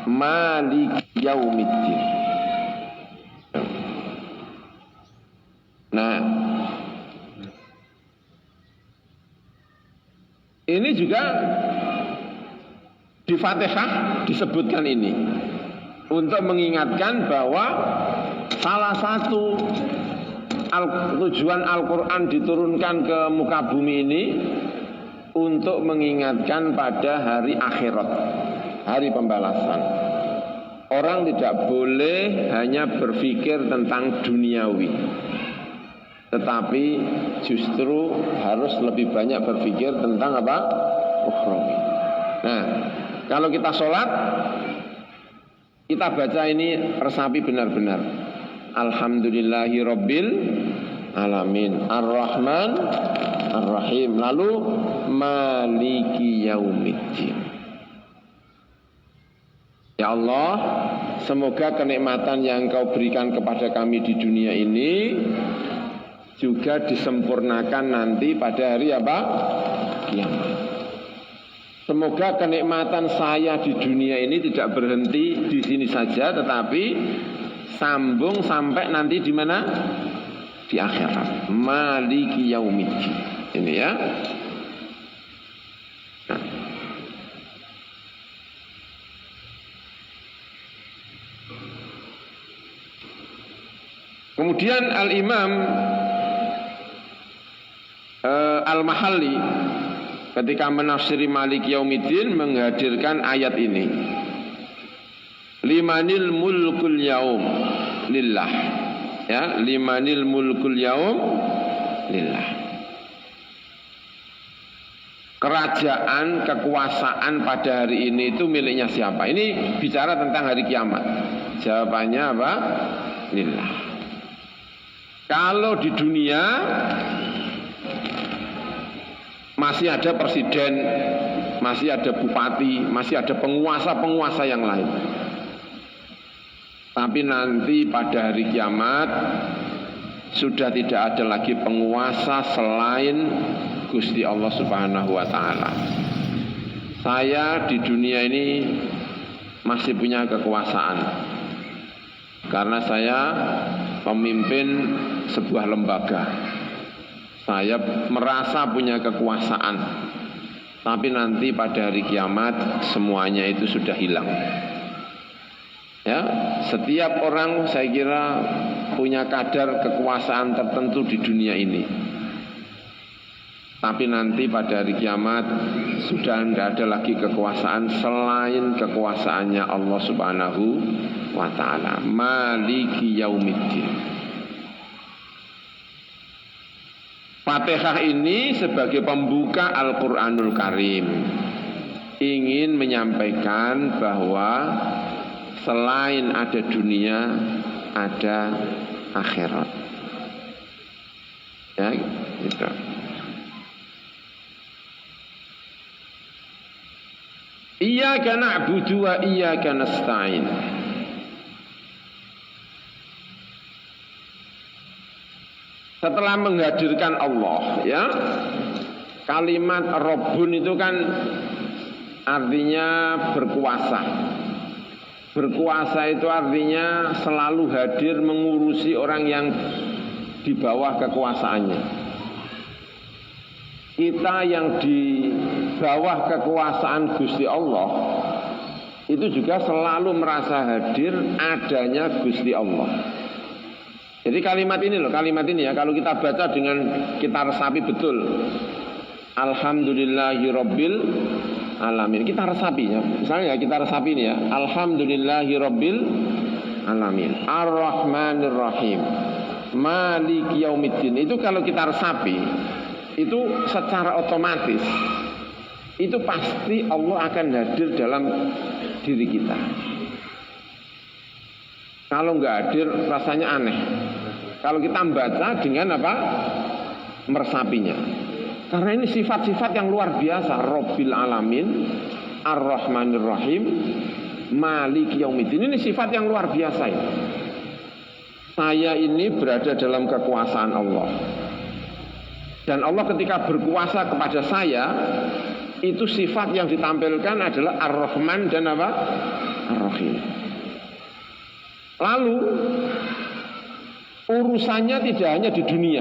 Maliki yaumiddin. Nah, ini juga di Fatihah disebutkan ini untuk mengingatkan bahwa salah satu tujuan Al-Quran diturunkan ke muka bumi ini untuk mengingatkan pada hari akhirat, hari pembalasan. Orang tidak boleh hanya berpikir tentang duniawi, tetapi justru harus lebih banyak berpikir tentang apa? Ukhrawi. Nah, kalau kita sholat, kita baca ini resapi benar-benar. Alhamdulillahi Rabbil Alamin, Ar-Rahman Ar-Rahim, lalu Maliki Yaumiddin. Ya Allah, semoga kenikmatan yang Engkau berikan kepada kami di dunia ini juga disempurnakan nanti pada hari apa? Kiamat. Semoga kenikmatan saya di dunia ini tidak berhenti di sini saja, tetapi sambung sampai nanti di mana? Di akhirat. Maliki Yaumiddin. Ini ya. Nah. Kemudian Al-Imam Al-Mahalli ketika menafsiri Maliki Yaumiddin menghadirkan ayat ini. Limanil mulkul yaum lillah. Ya, limanil mulkul yaum lillah. Kerajaan, kekuasaan pada hari ini itu miliknya siapa? Ini bicara tentang hari kiamat. Jawabannya apa? Lillah. Kalau di dunia masih ada presiden, masih ada bupati, masih ada penguasa-penguasa yang lain. Tapi nanti pada hari kiamat sudah tidak ada lagi penguasa selain Gusti Allah Subhanahu wa taala. Saya di dunia ini masih punya kekuasaan karena saya pemimpin sebuah lembaga. Saya merasa punya kekuasaan. Tapi nanti pada hari kiamat semuanya itu sudah hilang. Ya, setiap orang saya kira punya kadar kekuasaan tertentu di dunia ini. Tapi nanti pada hari kiamat sudah tidak ada lagi kekuasaan selain kekuasaannya Allah Subhanahu wa ta'ala. Maliki Yaumiddin. Fatihah ini sebagai pembuka Al-Quranul Karim ingin menyampaikan bahwa selain ada dunia ada akhirat. Ya, gitu. Iyyaka na'budu wa iyyaka nasta'in. Setelah menghadirkan Allah, ya, kalimat Rabbun itu kan artinya berkuasa. Berkuasa itu artinya selalu hadir mengurusi orang yang di bawah kekuasaannya. Kita yang di bawah kekuasaan Gusti Allah itu juga selalu merasa hadir adanya Gusti Allah. Jadi kalimat ini loh, kalimat ini ya, kalau kita baca dengan kita resapi betul. Alhamdulillahi Rabbil Alamin. Kita resapi ya. Misalnya kita resapi ini ya. Alhamdulillahi Rabbil Alamin. Ar-Rahmanir Rahim. Maliki Yaumiddin. Itu kalau kita resapi, itu secara otomatis itu pasti Allah akan hadir dalam diri kita. Kalau nggak hadir rasanya aneh. Kalau kita membaca dengan apa? Meresapinya. Karena ini sifat-sifat yang luar biasa. Rabbil Alamin, Ar-Rahmanir Rahim, Maliki Yaumiddin. Ini sifat yang luar biasa ini. Saya ini berada dalam kekuasaan Allah. Dan Allah ketika berkuasa kepada saya, itu sifat yang ditampilkan adalah Ar-Rahman dan apa? Ar-Rahim. Lalu urusannya tidak hanya di dunia,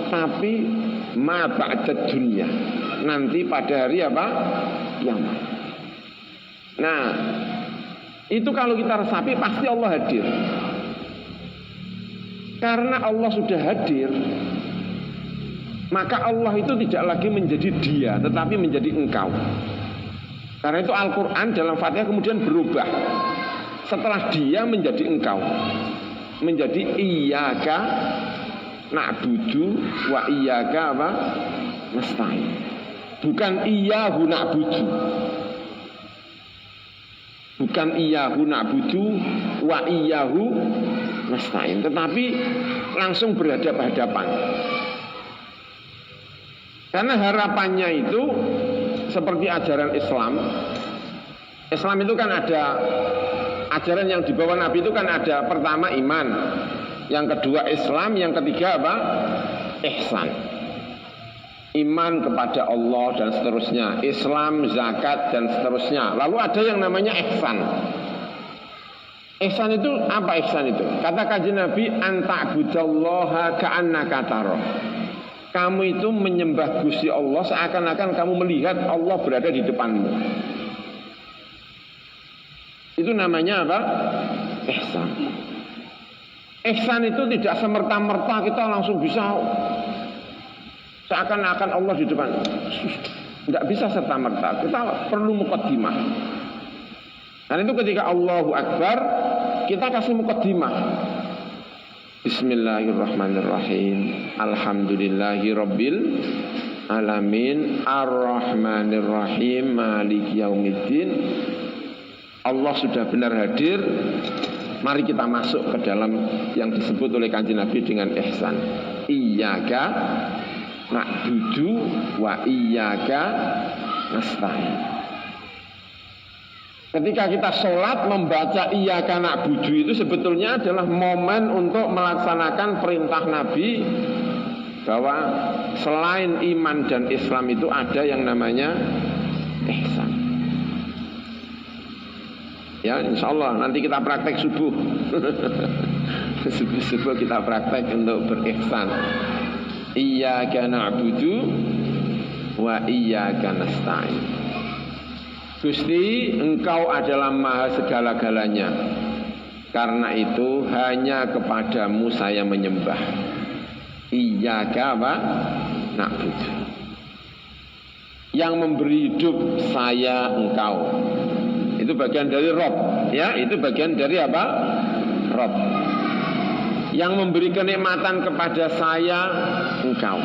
tapi ma ba'dad dunia. Nanti pada hari apa? Kiamat. Nah, itu kalau kita resapi pasti Allah hadir. Karena Allah sudah hadir, maka Allah itu tidak lagi menjadi dia, tetapi menjadi engkau. Karena itu Al-Quran dalam Fatihah kemudian berubah. setelah dia menjadi engkau, menjadi iyyaka na'budu wa iyyaka apa? Nasta'in. Bukan iyyahu na'budu. Bukan iyyahu na'budu wa iyyahu nasta'in, tetapi langsung berhadapan-hadapan. Karena harapannya itu seperti ajaran Islam. Islam itu kan ada ajaran yang dibawa Nabi itu kan ada pertama iman, yang kedua Islam, yang ketiga apa? Ihsan. Iman kepada Allah dan seterusnya, Islam, zakat dan seterusnya. Lalu ada yang namanya ihsan. Ihsan itu apa ihsan itu? Kata kanjeng Nabi, anta'budallaha ka'annaka tara. Kamu itu menyembah Gusti Allah seakan-akan kamu melihat Allah berada di depanmu. Itu namanya apa? Ihsan. Ihsan itu tidak semerta-merta kita langsung bisa seakan-akan Allah di depan. Tidak bisa serta-merta. Kita perlu muqaddimah. Dan itu ketika Allahu Akbar, kita kasih muqaddimah. Bismillahirrahmanirrahim. Alhamdulillahi rabbil alamin. Ar-Rahmanirrahim. Maliki yaumiddin. Allah sudah benar hadir. Mari kita masuk ke dalam yang disebut oleh kanjeng Nabi dengan ihsan. Iyyaka na'budu wa iyyaka nasta'in. Ketika kita sholat membaca iyyaka na'budu itu sebetulnya adalah momen untuk melaksanakan perintah Nabi bahwa selain iman dan Islam itu ada yang namanya ihsan. Ya, insya Allah nanti kita praktek subuh. Subuh kita praktek untuk berihsan. Iyyaka na'budu wa iyyaka nasta'in. Gusti, Engkau adalah maha segala-galanya. Karena itu hanya kepadamu saya menyembah. Iyyaka apa? Na'budu. Yang memberi hidup saya Engkau. Itu bagian dari Rob, ya, itu bagian dari apa? Rob. Yang memberi kenikmatan kepada saya Engkau.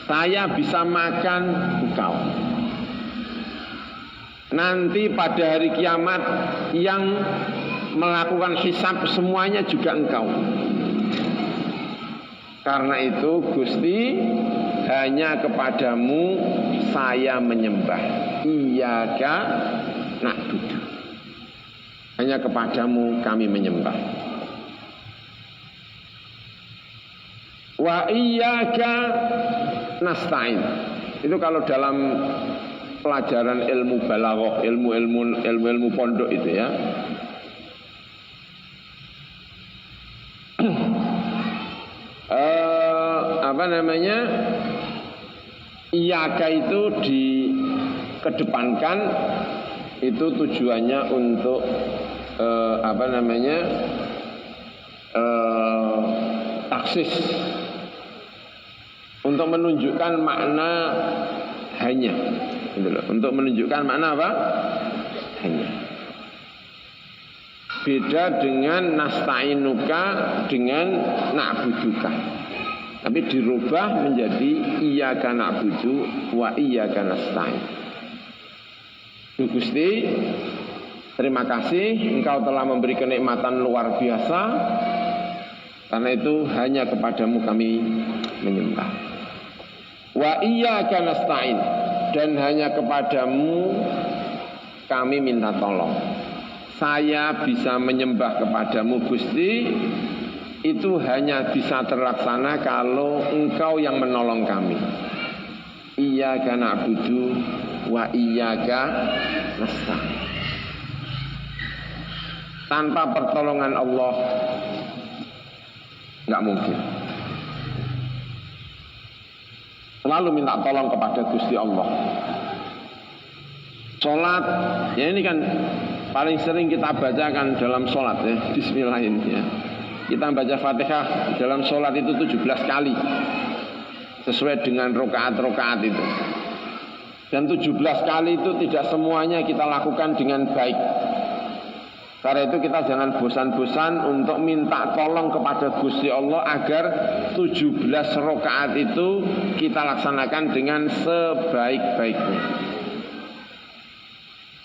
Saya bisa makan Engkau. Nanti pada hari kiamat yang melakukan hisab semuanya juga Engkau. Karena itu Gusti, hanya kepadamu saya menyembah. Iyyaka na'budu. Hanya kepadamu kami menyembah. Wa iyyaka nasta'in. Itu kalau dalam pelajaran ilmu balaghah, ilmu pondok itu ya. Apa namanya? Iyyaka itu dikedepankan. Itu tujuannya untuk apa namanya, taksis, untuk menunjukkan makna hanya, gitu loh. Untuk menunjukkan makna apa? Hanya. Beda dengan nasta'inuka dengan na'buduka. Tapi dirubah menjadi iyyaka na'budu wa iyyaka nasta'in. Gusti, terima kasih Engkau telah memberi kenikmatan luar biasa. Karena itu hanya kepadamu kami menyembah. Wa iyyaka nasta'in, dan hanya kepadamu kami minta tolong. Saya bisa menyembah kepadamu Gusti, itu hanya bisa terlaksana kalau Engkau yang menolong kami. Iyyaka na'budu wa iyyaka nasta'in. Tanpa pertolongan Allah nggak mungkin. Selalu minta tolong kepada Gusti Allah. Sholat, ya ini kan paling sering kita bacakan dalam sholat ya, bismillah ini ya. Kita baca Fatihah dalam sholat itu 17 kali sesuai dengan rokaat-rokaat itu. Dan 17 kali itu tidak semuanya kita lakukan dengan baik. Karena itu kita jangan bosan-bosan untuk minta tolong kepada Gusti Allah agar 17 rakaat itu kita laksanakan dengan sebaik-baiknya.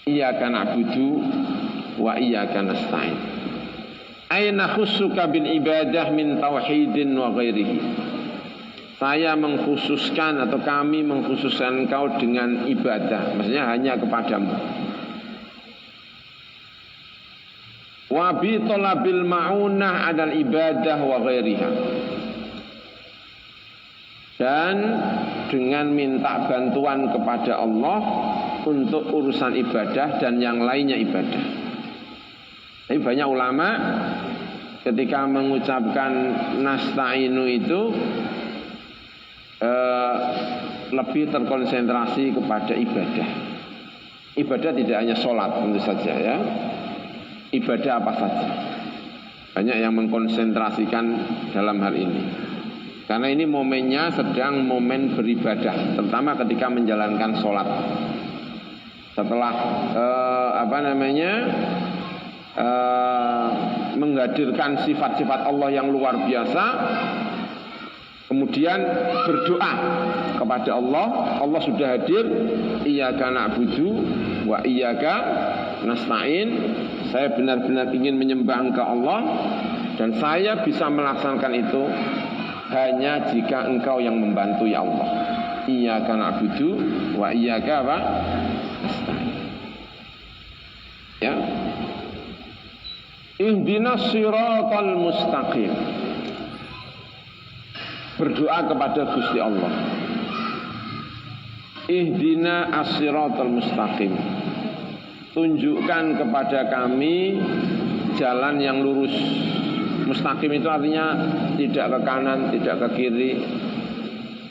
Iyyaka na'budu wa iyyaka nasta'in. Aina khussuka bil ibadah min tauhidin wa ghairihi. Saya mengkhususkan atau kami mengkhususkan engkau dengan ibadah, maksudnya hanya kepadamu. Wa bi talabil ma'unah adal ibadah wa ghairiha. Dan dengan minta bantuan kepada Allah untuk urusan ibadah dan yang lainnya ibadah. Tapi banyak ulama ketika mengucapkan nasta'inu itu lebih terkonsentrasi kepada ibadah. Ibadah tidak hanya sholat tentu saja ya. Ibadah apa saja. Banyak yang mengkonsentrasikan dalam hal ini. Karena ini momennya sedang momen beribadah, terutama ketika menjalankan sholat. Setelah menghadirkan sifat-sifat Allah yang luar biasa, kemudian berdoa kepada Allah. Allah sudah hadir. Iyyaka na'budu wa iyyaka nasta'in. Saya benar-benar ingin menyembah Engkau Allah, dan saya bisa melaksanakan itu hanya jika Engkau yang membantu ya Allah. Iyyaka na'budu wa iyyaka nasta'in. Ya. Ihdinas siratal mustaqim. Berdoa kepada Gusti Allah. Ihdina as-siratal mustaqim. Tunjukkan kepada kami jalan yang lurus. Mustaqim itu artinya tidak ke kanan, tidak ke kiri.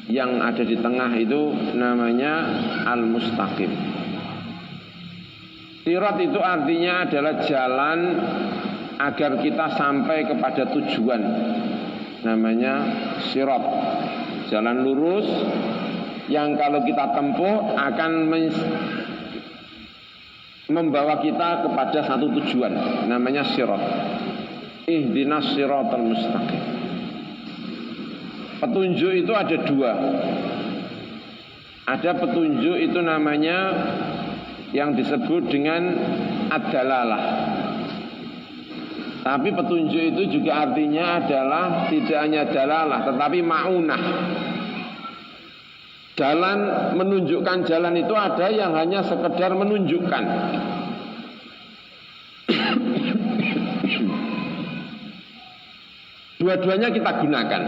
Yang ada di tengah itu namanya al-mustaqim. Sirat itu artinya adalah jalan agar kita sampai kepada tujuan. Namanya sirat. Jalan lurus yang kalau kita tempuh akan membawa kita kepada satu tujuan, namanya sirat. Ihdinas siratal mustaqim. Petunjuk itu ada dua. Ada petunjuk itu namanya yang disebut dengan ad-dalalah. Tapi petunjuk itu juga artinya adalah tidak hanya dalalah tetapi ma'unah. Jalan, menunjukkan jalan itu ada yang hanya sekedar menunjukkan. Dua-duanya kita gunakan.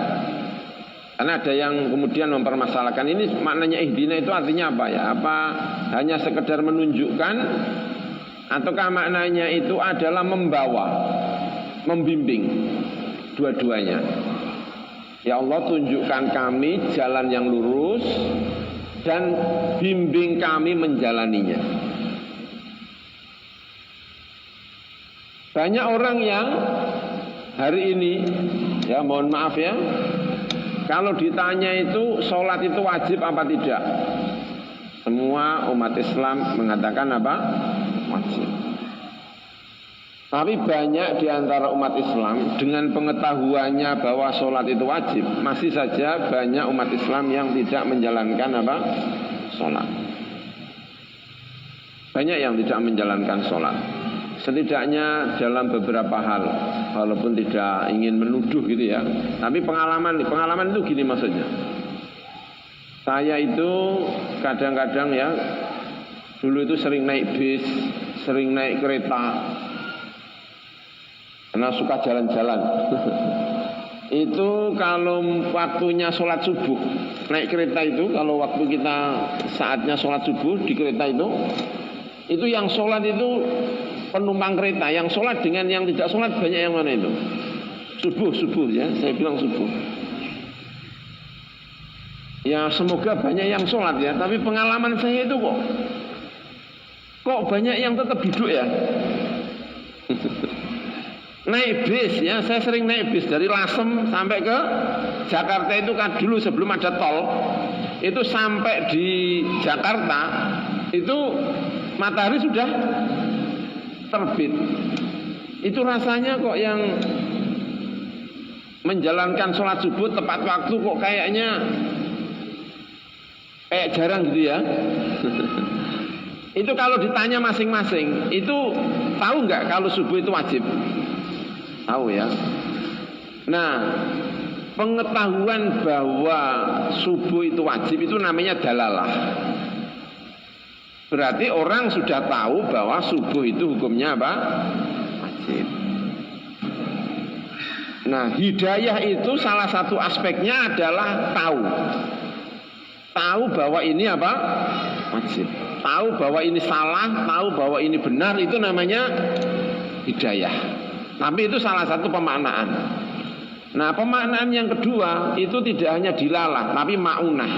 Karena ada yang kemudian mempermasalahkan ini maknanya ihdina itu artinya apa ya? Apa hanya sekedar menunjukkan, ataukah maknanya itu adalah membawa, membimbing? Dua-duanya. Ya Allah, tunjukkan kami jalan yang lurus dan bimbing kami menjalaninya. Banyak orang yang hari ini, ya mohon maaf ya, kalau ditanya itu sholat itu wajib apa tidak? Semua umat Islam mengatakan apa? Wajib. Tapi banyak di antara umat Islam dengan pengetahuannya bahwa sholat itu wajib, masih saja banyak umat Islam yang tidak menjalankan apa? Sholat. Banyak yang tidak menjalankan sholat. Setidaknya dalam beberapa hal, walaupun tidak ingin menuduh gitu ya. Tapi pengalaman itu gini maksudnya. Saya itu kadang-kadang ya, dulu itu sering naik bis, sering naik kereta. Karena suka jalan-jalan. Itu kalau waktunya sholat subuh, naik kereta itu, kalau waktu kita saatnya sholat subuh di kereta itu yang sholat itu penumpang kereta, yang sholat dengan yang tidak sholat banyak yang mana itu? Subuh ya, saya bilang subuh. Ya semoga banyak yang sholat ya, tapi pengalaman saya itu kok banyak yang tetap duduk ya. Naik bis ya, saya sering naik bis dari Lasem sampai ke Jakarta itu kan dulu sebelum ada tol. Itu sampai di Jakarta itu matahari sudah terbit. Itu rasanya kok yang menjalankan sholat subuh tepat waktu kok kayaknya kayak jarang gitu ya. Itu kalau ditanya masing-masing, itu tahu nggak kalau subuh itu wajib? Tahu ya. Nah, pengetahuan bahwa subuh itu wajib itu namanya dalalah. Berarti orang sudah tahu bahwa subuh itu hukumnya apa? Wajib. Nah, hidayah itu salah satu aspeknya adalah tahu. Tahu bahwa ini apa? Wajib. Tahu bahwa ini salah, tahu bahwa ini benar, itu namanya hidayah. Tapi itu salah satu pemaknaan. Nah, pemaknaan yang kedua itu tidak hanya dilalah, tapi ma'unah.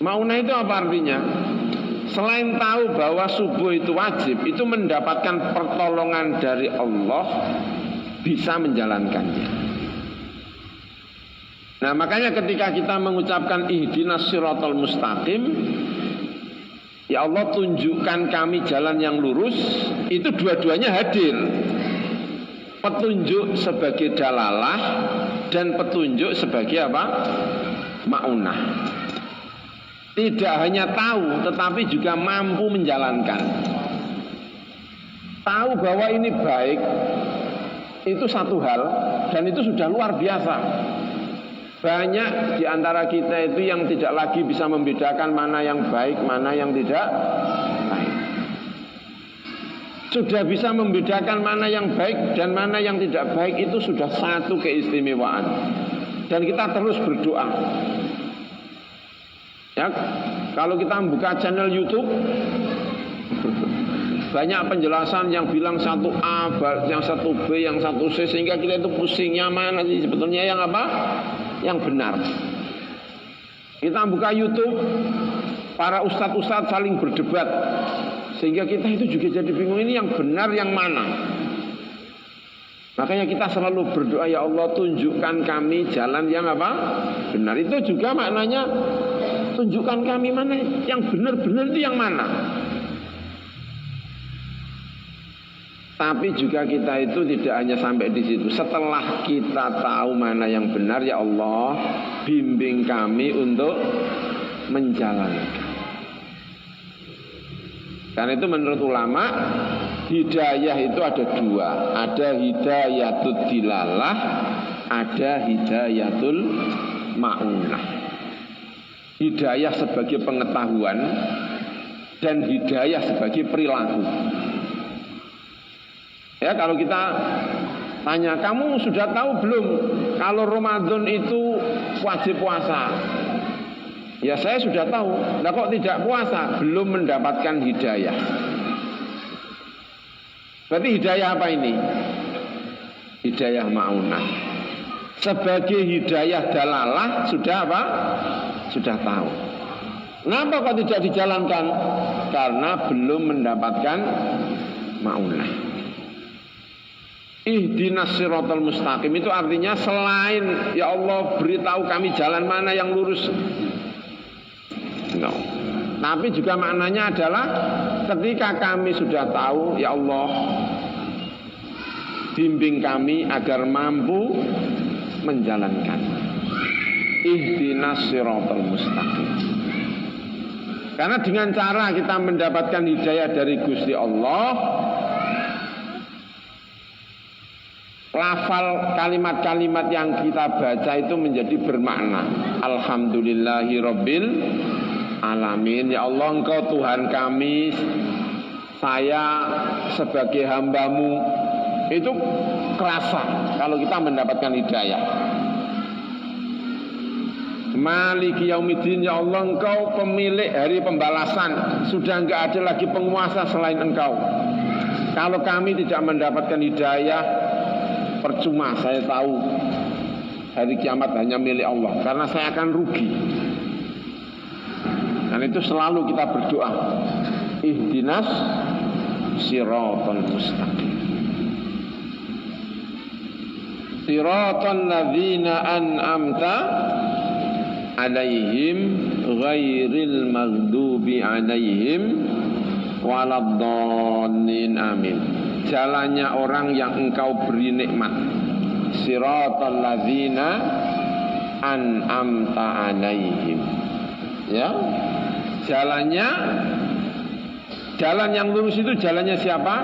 Ma'unah itu apa artinya? Selain tahu bahwa subuh itu wajib, itu mendapatkan pertolongan dari Allah, bisa menjalankannya. Nah, makanya ketika kita mengucapkan ihdinas siratal mustaqim, ya Allah tunjukkan kami jalan yang lurus, itu dua-duanya hadir. Petunjuk sebagai dalalah dan petunjuk sebagai apa? Ma'unah. Tidak hanya tahu, tetapi juga mampu menjalankan. Tahu bahwa ini baik, itu satu hal, dan itu sudah luar biasa. Banyak di antara kita itu yang tidak lagi bisa membedakan mana yang baik, mana yang tidak baik. Sudah bisa membedakan mana yang baik dan mana yang tidak baik, itu sudah satu keistimewaan. Dan kita terus berdoa. Ya, kalau kita membuka channel YouTube, banyak penjelasan yang bilang satu A, yang satu B, yang satu C, sehingga kita itu pusingnya mana sih sebetulnya yang apa? Yang benar. Kita buka YouTube, para ustadz-ustadz saling berdebat, sehingga kita itu juga jadi bingung, ini yang benar yang mana. Makanya kita selalu berdoa, ya Allah tunjukkan kami jalan yang apa? Benar. Itu juga maknanya tunjukkan kami mana yang benar-benar itu yang mana. Tapi juga kita itu tidak hanya sampai di situ. Setelah kita tahu mana yang benar, ya Allah bimbing kami untuk menjalankan. Karena itu menurut ulama, hidayah itu ada dua. Ada hidayatul dilalah, ada hidayatul ma'unah. Hidayah sebagai pengetahuan dan hidayah sebagai perilaku. Ya, kalau kita tanya, kamu sudah tahu belum kalau Ramadan itu wajib puasa? Ya, saya sudah tahu. Nah, kok tidak puasa? Belum mendapatkan hidayah. Berarti hidayah apa ini? Hidayah ma'unah. Sebagai hidayah dalalah sudah apa? Sudah tahu. Kenapa kok tidak dijalankan? Karena belum mendapatkan ma'unah. Ihdinas siratal mustaqim itu artinya selain ya Allah beritahu kami jalan mana yang lurus, no. Tapi juga maknanya adalah ketika kami sudah tahu, ya Allah bimbing kami agar mampu menjalankan. Ihdinas siratal mustaqim. Karena dengan cara kita mendapatkan hidayah dari Gusti Allah, lafal kalimat-kalimat yang kita baca itu menjadi bermakna. Alhamdulillahi rabbil alamin. Ya Allah, Engkau Tuhan kami, saya sebagai hambamu. Itu kerasa kalau kita mendapatkan hidayah. Maliki yaumiddin, ya Allah Engkau pemilik hari pembalasan. Sudah enggak ada lagi penguasa selain Engkau. Kalau kami tidak mendapatkan hidayah, percuma. Saya tahu hari kiamat hanya milik Allah, karena saya akan rugi. Dan itu selalu kita berdoa, ihdinas siratal mustaqim, siratal ladzina an'amta alaihim ghairil maghdubi alaihim waladdallin. Amin. jalannya orang yang engkau beri nikmat. Siratal ladzina an'amta 'alaihim. Ya. Jalan yang lurus itu jalannya siapa?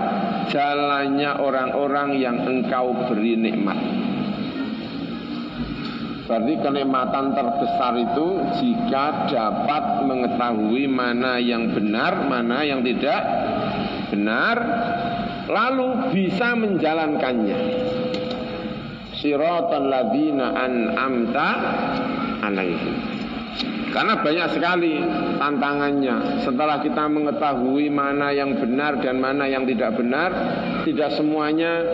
Jalannya orang-orang yang engkau beri nikmat. Berarti kenikmatan terbesar itu jika dapat mengetahui mana yang benar, mana yang tidak benar, lalu bisa menjalankannya. Siratal ladzina an'amta 'alaihim. Karena banyak sekali tantangannya. Setelah kita mengetahui mana yang benar dan mana yang tidak benar, tidak semuanya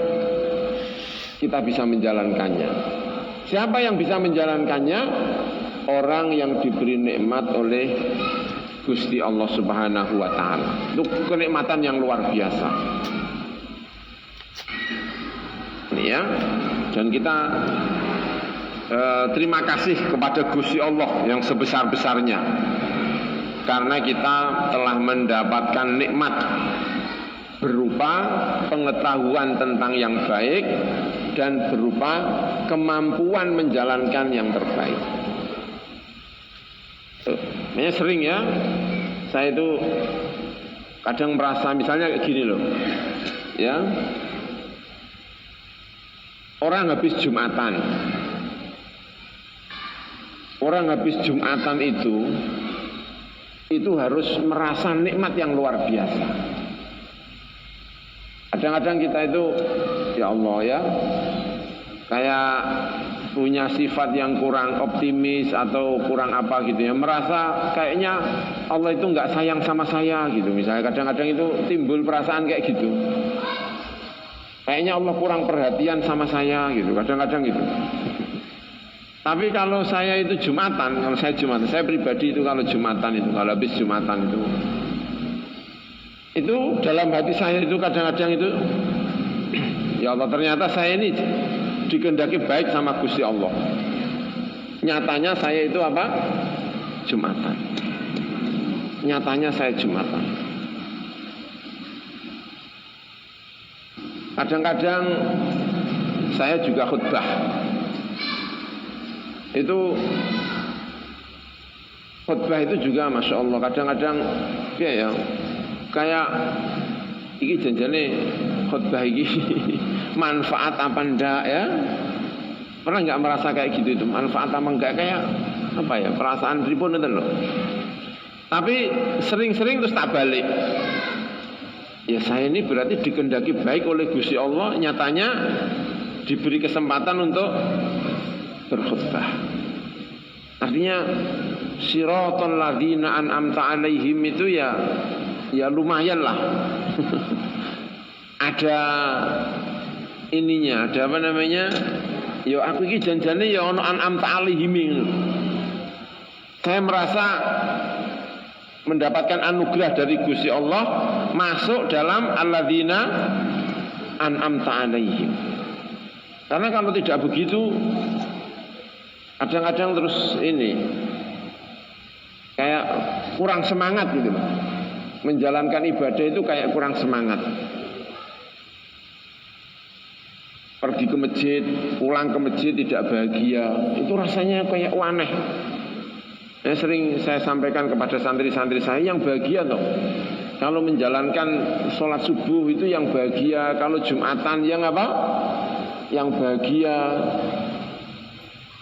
kita bisa menjalankannya. Siapa yang bisa menjalankannya? Orang yang diberi nikmat oleh Gusti Allah Subhanahu wa taala. Itu kenikmatan yang luar biasa. Ini ya. Dan kita terima kasih kepada Gusti Allah yang sebesar-besarnya, karena kita telah mendapatkan nikmat berupa pengetahuan tentang yang baik dan berupa kemampuan menjalankan yang terbaik. Makanya sering ya, saya itu kadang merasa misalnya gini loh, ya, orang habis Jumatan. Orang habis Jumatan itu harus merasa nikmat yang luar biasa. Kadang-kadang kita itu, ya Allah ya, kayak punya sifat yang kurang optimis atau kurang apa gitu ya, merasa kayaknya Allah itu nggak sayang sama saya gitu. Misalnya kadang-kadang itu timbul perasaan kayak gitu. Kayaknya Allah kurang perhatian sama saya gitu, kadang-kadang gitu. Tapi kalau saya itu Jumatan, saya pribadi itu kalau Jumatan itu, kalau habis Jumatan itu dalam hati saya itu kadang-kadang itu, ya Allah ternyata saya ini dikehendaki baik sama Gusti Allah. Nyatanya saya itu apa? Jumatan. Nyatanya saya Jumatan. Kadang-kadang saya juga khutbah. Itu khutbah itu juga Masya Allah kadang-kadang ya, kayak ini janjane khutbah ini manfaat apa enggak ya, pernah nggak merasa kayak gitu itu manfaat apa enggak, kayak apa ya, perasaan pripun itu loh. Tapi sering-sering terus tak balik, ya saya ini berarti dikehendaki baik oleh Gusti Allah, nyatanya diberi kesempatan untuk berkhutbah. Artinya siratal ladzina an'amta 'alaihim itu ya lumayan lah. Ada ininya, ada apa namanya? Ya aku iki janjane ya ono an'amta 'alaihim. Saya merasa mendapatkan anugerah dari Gusti Allah masuk dalam alladzina an'amta 'alaihim. Karena kalau tidak begitu kadang-kadang terus ini kayak kurang semangat gitu. Menjalankan ibadah itu kayak kurang semangat. Pergi ke masjid, pulang ke masjid tidak bahagia, itu rasanya kayak aneh. Sering saya sampaikan kepada santri-santri saya, yang bahagia toh kalau menjalankan sholat subuh itu yang bahagia, kalau Jumatan yang apa? Yang bahagia.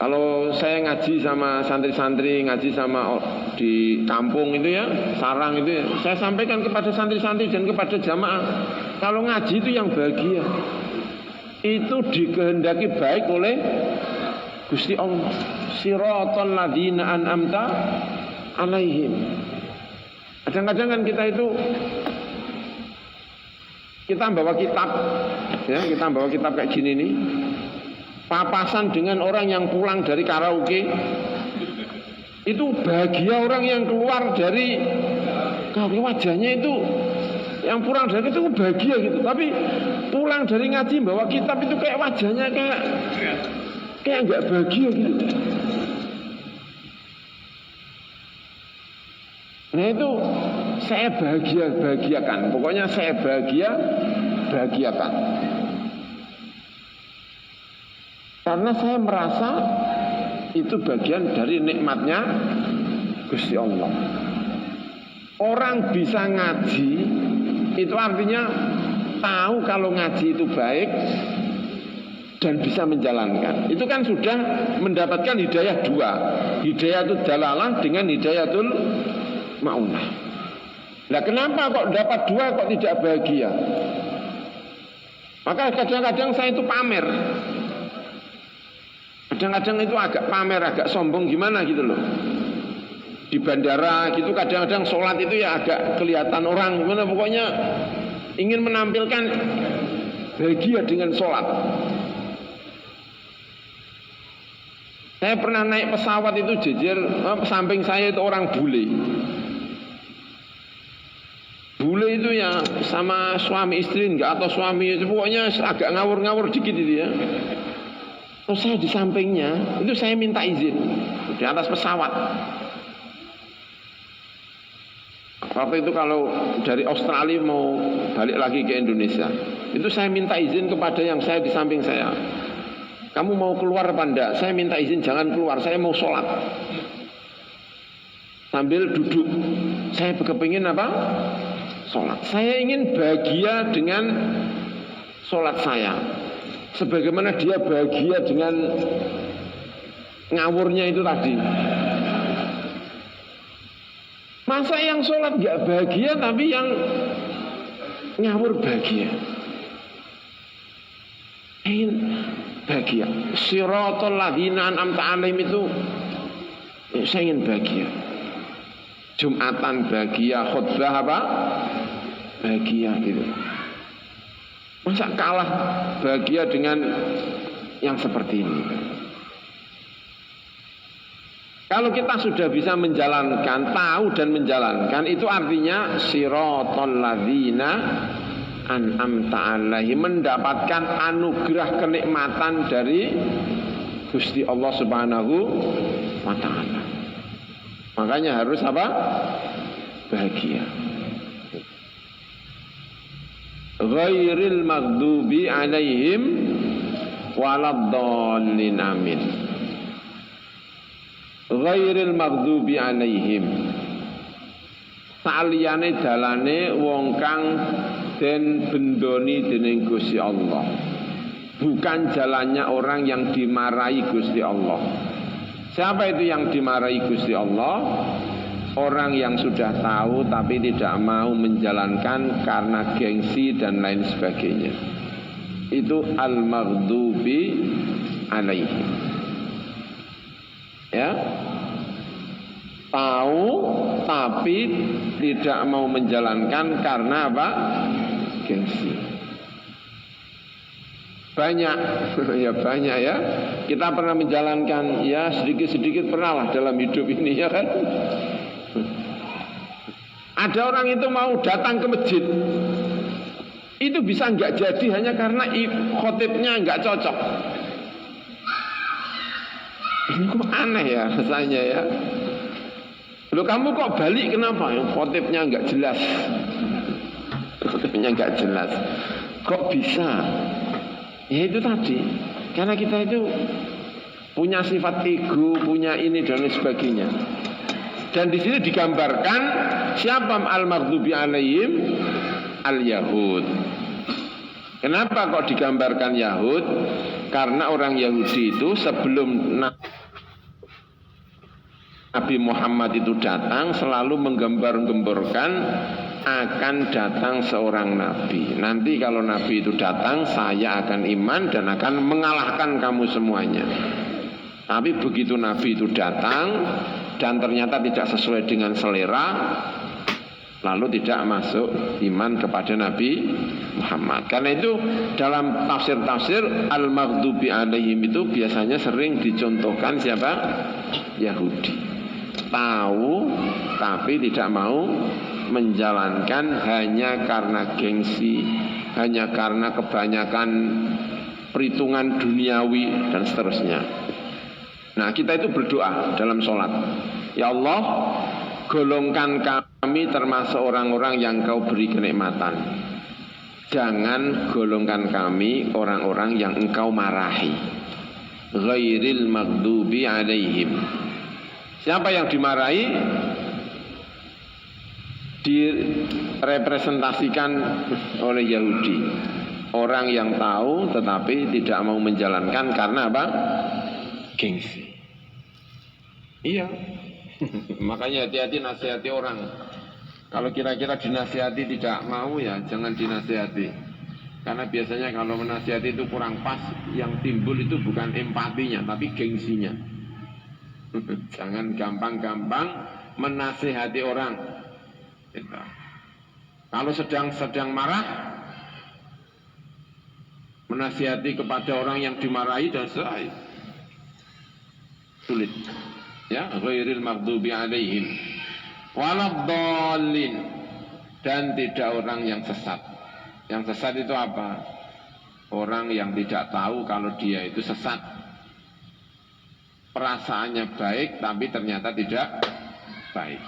Kalau saya ngaji sama santri-santri, ngaji sama di kampung itu ya, sarang itu ya, saya sampaikan kepada santri-santri dan kepada jamaah, kalau ngaji itu yang bahagia, itu dikehendaki baik oleh Gusti Allah. Siratal ladzina an'amta 'alaihim. Kadang-kadang kan kita itu bawa kitab, ya, kita bawa kitab kayak gini nih. Papasan dengan orang yang pulang dari karaoke, itu bahagia orang yang keluar dari karaoke, wajahnya itu yang pulang dari itu bahagia gitu. Tapi pulang dari ngaji bawa kitab itu kayak wajahnya kayak nggak bahagia gitu. Nah itu saya bahagiakan. Pokoknya saya bahagia bahagiakan. Karena saya merasa itu bagian dari nikmatnya Gusti Allah. Orang bisa ngaji itu artinya tahu kalau ngaji itu baik dan bisa menjalankan. Itu kan sudah mendapatkan hidayah dua, hidayatul dalalah dengan hidayatul ma'unah. Nah, kenapa kok dapat dua kok tidak bahagia? Maka kadang-kadang saya itu pamer. Kadang-kadang itu agak pamer, agak sombong gimana gitu loh. Di bandara gitu kadang-kadang sholat itu ya agak kelihatan orang gimana, pokoknya ingin menampilkan bahagia dengan sholat. Saya pernah naik pesawat itu jejer, samping saya itu orang bule. Bule itu ya sama suami istri enggak, atau suami itu pokoknya agak ngawur-ngawur dikit itu ya. Terus saya di sampingnya, itu saya minta izin di atas pesawat. Waktu itu kalau dari Australia mau balik lagi ke Indonesia, itu saya minta izin kepada yang saya di samping saya. Kamu mau keluar apa enggak? Saya minta izin jangan keluar, saya mau sholat. Sambil duduk, saya kepingin apa? Sholat. Saya ingin bahagia dengan sholat saya. Sebagaimana dia bahagia dengan ngawurnya itu tadi. Masa yang sholat gak bahagia tapi yang ngawur bahagia? Ingin bahagia. Siratal ladzina an'amta 'alaihim itu saya ingin bahagia. Jumatan bahagia, khutbah apa? Bahagia gitu. Masa kalah bahagia dengan yang seperti ini? Kalau kita sudah bisa menjalankan, tahu dan menjalankan, itu artinya siratal ladzina an'amta 'alaihim, mendapatkan anugerah kenikmatan dari Gusti Allah Subhanahu wa taala. Makanya harus apa? Bahagia. Ghairil maghdubi 'alaihim waladdallin, amin. Ghairil maghdubi 'alaihim, saliyane dalane wong kang den bendoni dening Gusti Allah, bukan jalannya orang yang dimarahi Gusti Allah. Siapa itu yang dimarahi Gusti Allah? Orang yang sudah tahu tapi tidak mau menjalankan karena gengsi dan lain sebagainya. Itu al-maghdubi 'alaihim. Ya. Tahu tapi tidak mau menjalankan karena apa? Gengsi. Banyak ya, banyak ya. Kita pernah menjalankan ya, sedikit-sedikit pernah lah dalam hidup ini ya kan. Ada orang itu mau datang ke masjid, itu bisa nggak jadi hanya karena khotibnya nggak cocok. Ini kok aneh ya rasanya ya. Loh, kamu kok balik kenapa? Yang khotibnya nggak jelas. Khotibnya nggak jelas. Kok bisa? Ya itu tadi. Karena kita itu punya sifat ego, punya ini dan lain sebagainya. Dan di sini digambarkan siapa al-maghdubi 'alaihim? Al-Yahud. Kenapa kok digambarkan Yahud? Karena orang Yahudi itu sebelum Nabi Muhammad itu datang selalu menggembar-gemborkan akan datang seorang nabi. Nanti kalau nabi itu datang, saya akan iman dan akan mengalahkan kamu semuanya. Tapi begitu nabi itu datang dan ternyata tidak sesuai dengan selera, lalu tidak masuk iman kepada Nabi Muhammad. Karena itu dalam tafsir-tafsir al-maghdubi 'alaihim itu biasanya sering dicontohkan siapa? Yahudi. Tahu tapi tidak mau menjalankan hanya karena gengsi, hanya karena kebanyakan perhitungan duniawi dan seterusnya. Nah, kita itu berdoa dalam sholat, ya Allah, golongkan kami termasuk orang-orang yang Kau beri kenikmatan. jangan golongkan kami orang-orang yang engkau marahi. Ghairil maghdubi alaihim. Siapa yang dimarahi? Direpresentasikan oleh Yahudi. Orang yang tahu tetapi tidak mau menjalankan karena apa? Gengsi. Iya. Makanya hati-hati nasihati orang. Kalau kira-kira dinasihati tidak mau, ya jangan dinasihati. Karena biasanya kalau menasihati itu kurang pas, yang timbul itu bukan empatinya tapi gengsinya. Jangan gampang-gampang menasihati orang. Kalau sedang marah, menasihati kepada orang yang dimarahi dan sulit. Ya, ghairil maghdubi alaihim waladhdallin, dan tidak orang yang sesat. Yang sesat itu apa? Orang yang tidak tahu kalau dia itu sesat. Perasaannya baik tapi ternyata tidak baik.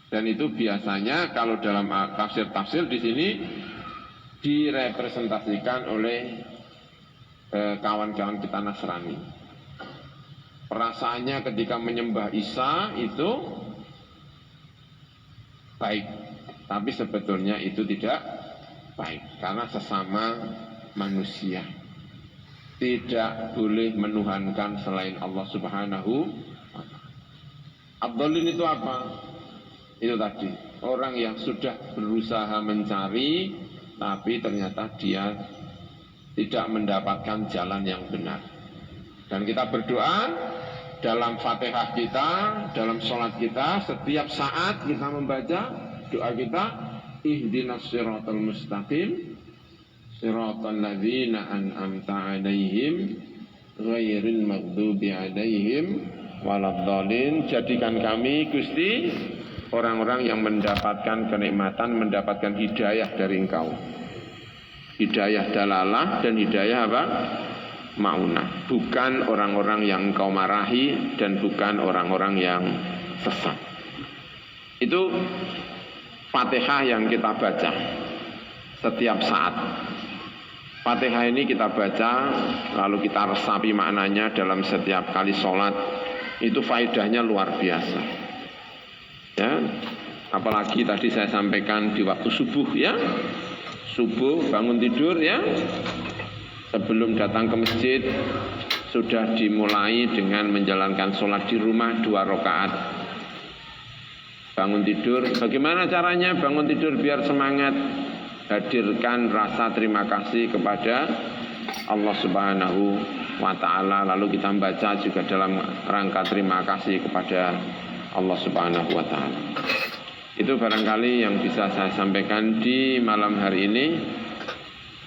Dan itu biasanya kalau dalam tafsir-tafsir di sini direpresentasikan oleh kawan-kawan kita Nasrani. Perasaannya ketika menyembah Isa itu baik, tapi sebetulnya itu tidak baik karena sesama manusia. Tidak boleh menuhankan selain Allah Subhanahu wa ta'ala. Ad-dallin itu apa? Itu tadi, orang yang sudah berusaha mencari tapi ternyata dia tidak mendapatkan jalan yang benar. Dan kita berdoa dalam Fatihah kita, dalam sholat kita, setiap saat kita membaca doa kita, ihdinas siratal mustaqim, siratal ladzina an'amta alaihim, ghairil maghdubi alaihim waladhdallin. Jadikan kami Gusti orang-orang yang mendapatkan kenikmatan, mendapatkan hidayah dari Engkau. Hidayah dalalah dan hidayah apa? Ma'unah. Bukan orang-orang yang Engkau marahi dan bukan orang-orang yang sesat. Itu Fatihah yang kita baca setiap saat. Fatihah ini kita baca lalu kita resapi maknanya dalam setiap kali sholat. Itu faedahnya luar biasa. Ya, apalagi tadi saya sampaikan di waktu subuh, ya, subuh bangun tidur, ya, sebelum datang ke masjid sudah dimulai dengan menjalankan sholat di rumah 2 rakaat. Bangun tidur, bagaimana caranya bangun tidur biar semangat? Hadirkan rasa terima kasih kepada Allah Subhanahu wa ta'ala. Lalu kita membaca juga dalam rangka terima kasih kepada Allah Subhanahu wa ta'ala. Itu barangkali yang bisa saya sampaikan di malam hari ini.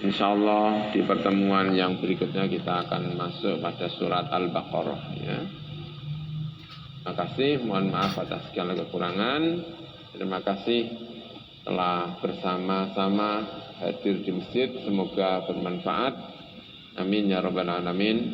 InsyaAllah di pertemuan yang berikutnya kita akan masuk pada surat Al-Baqarah, ya. Terima kasih, mohon maaf atas segala kekurangan. Terima kasih telah bersama-sama hadir di masjid. Semoga bermanfaat. Amin ya rabbal alamin.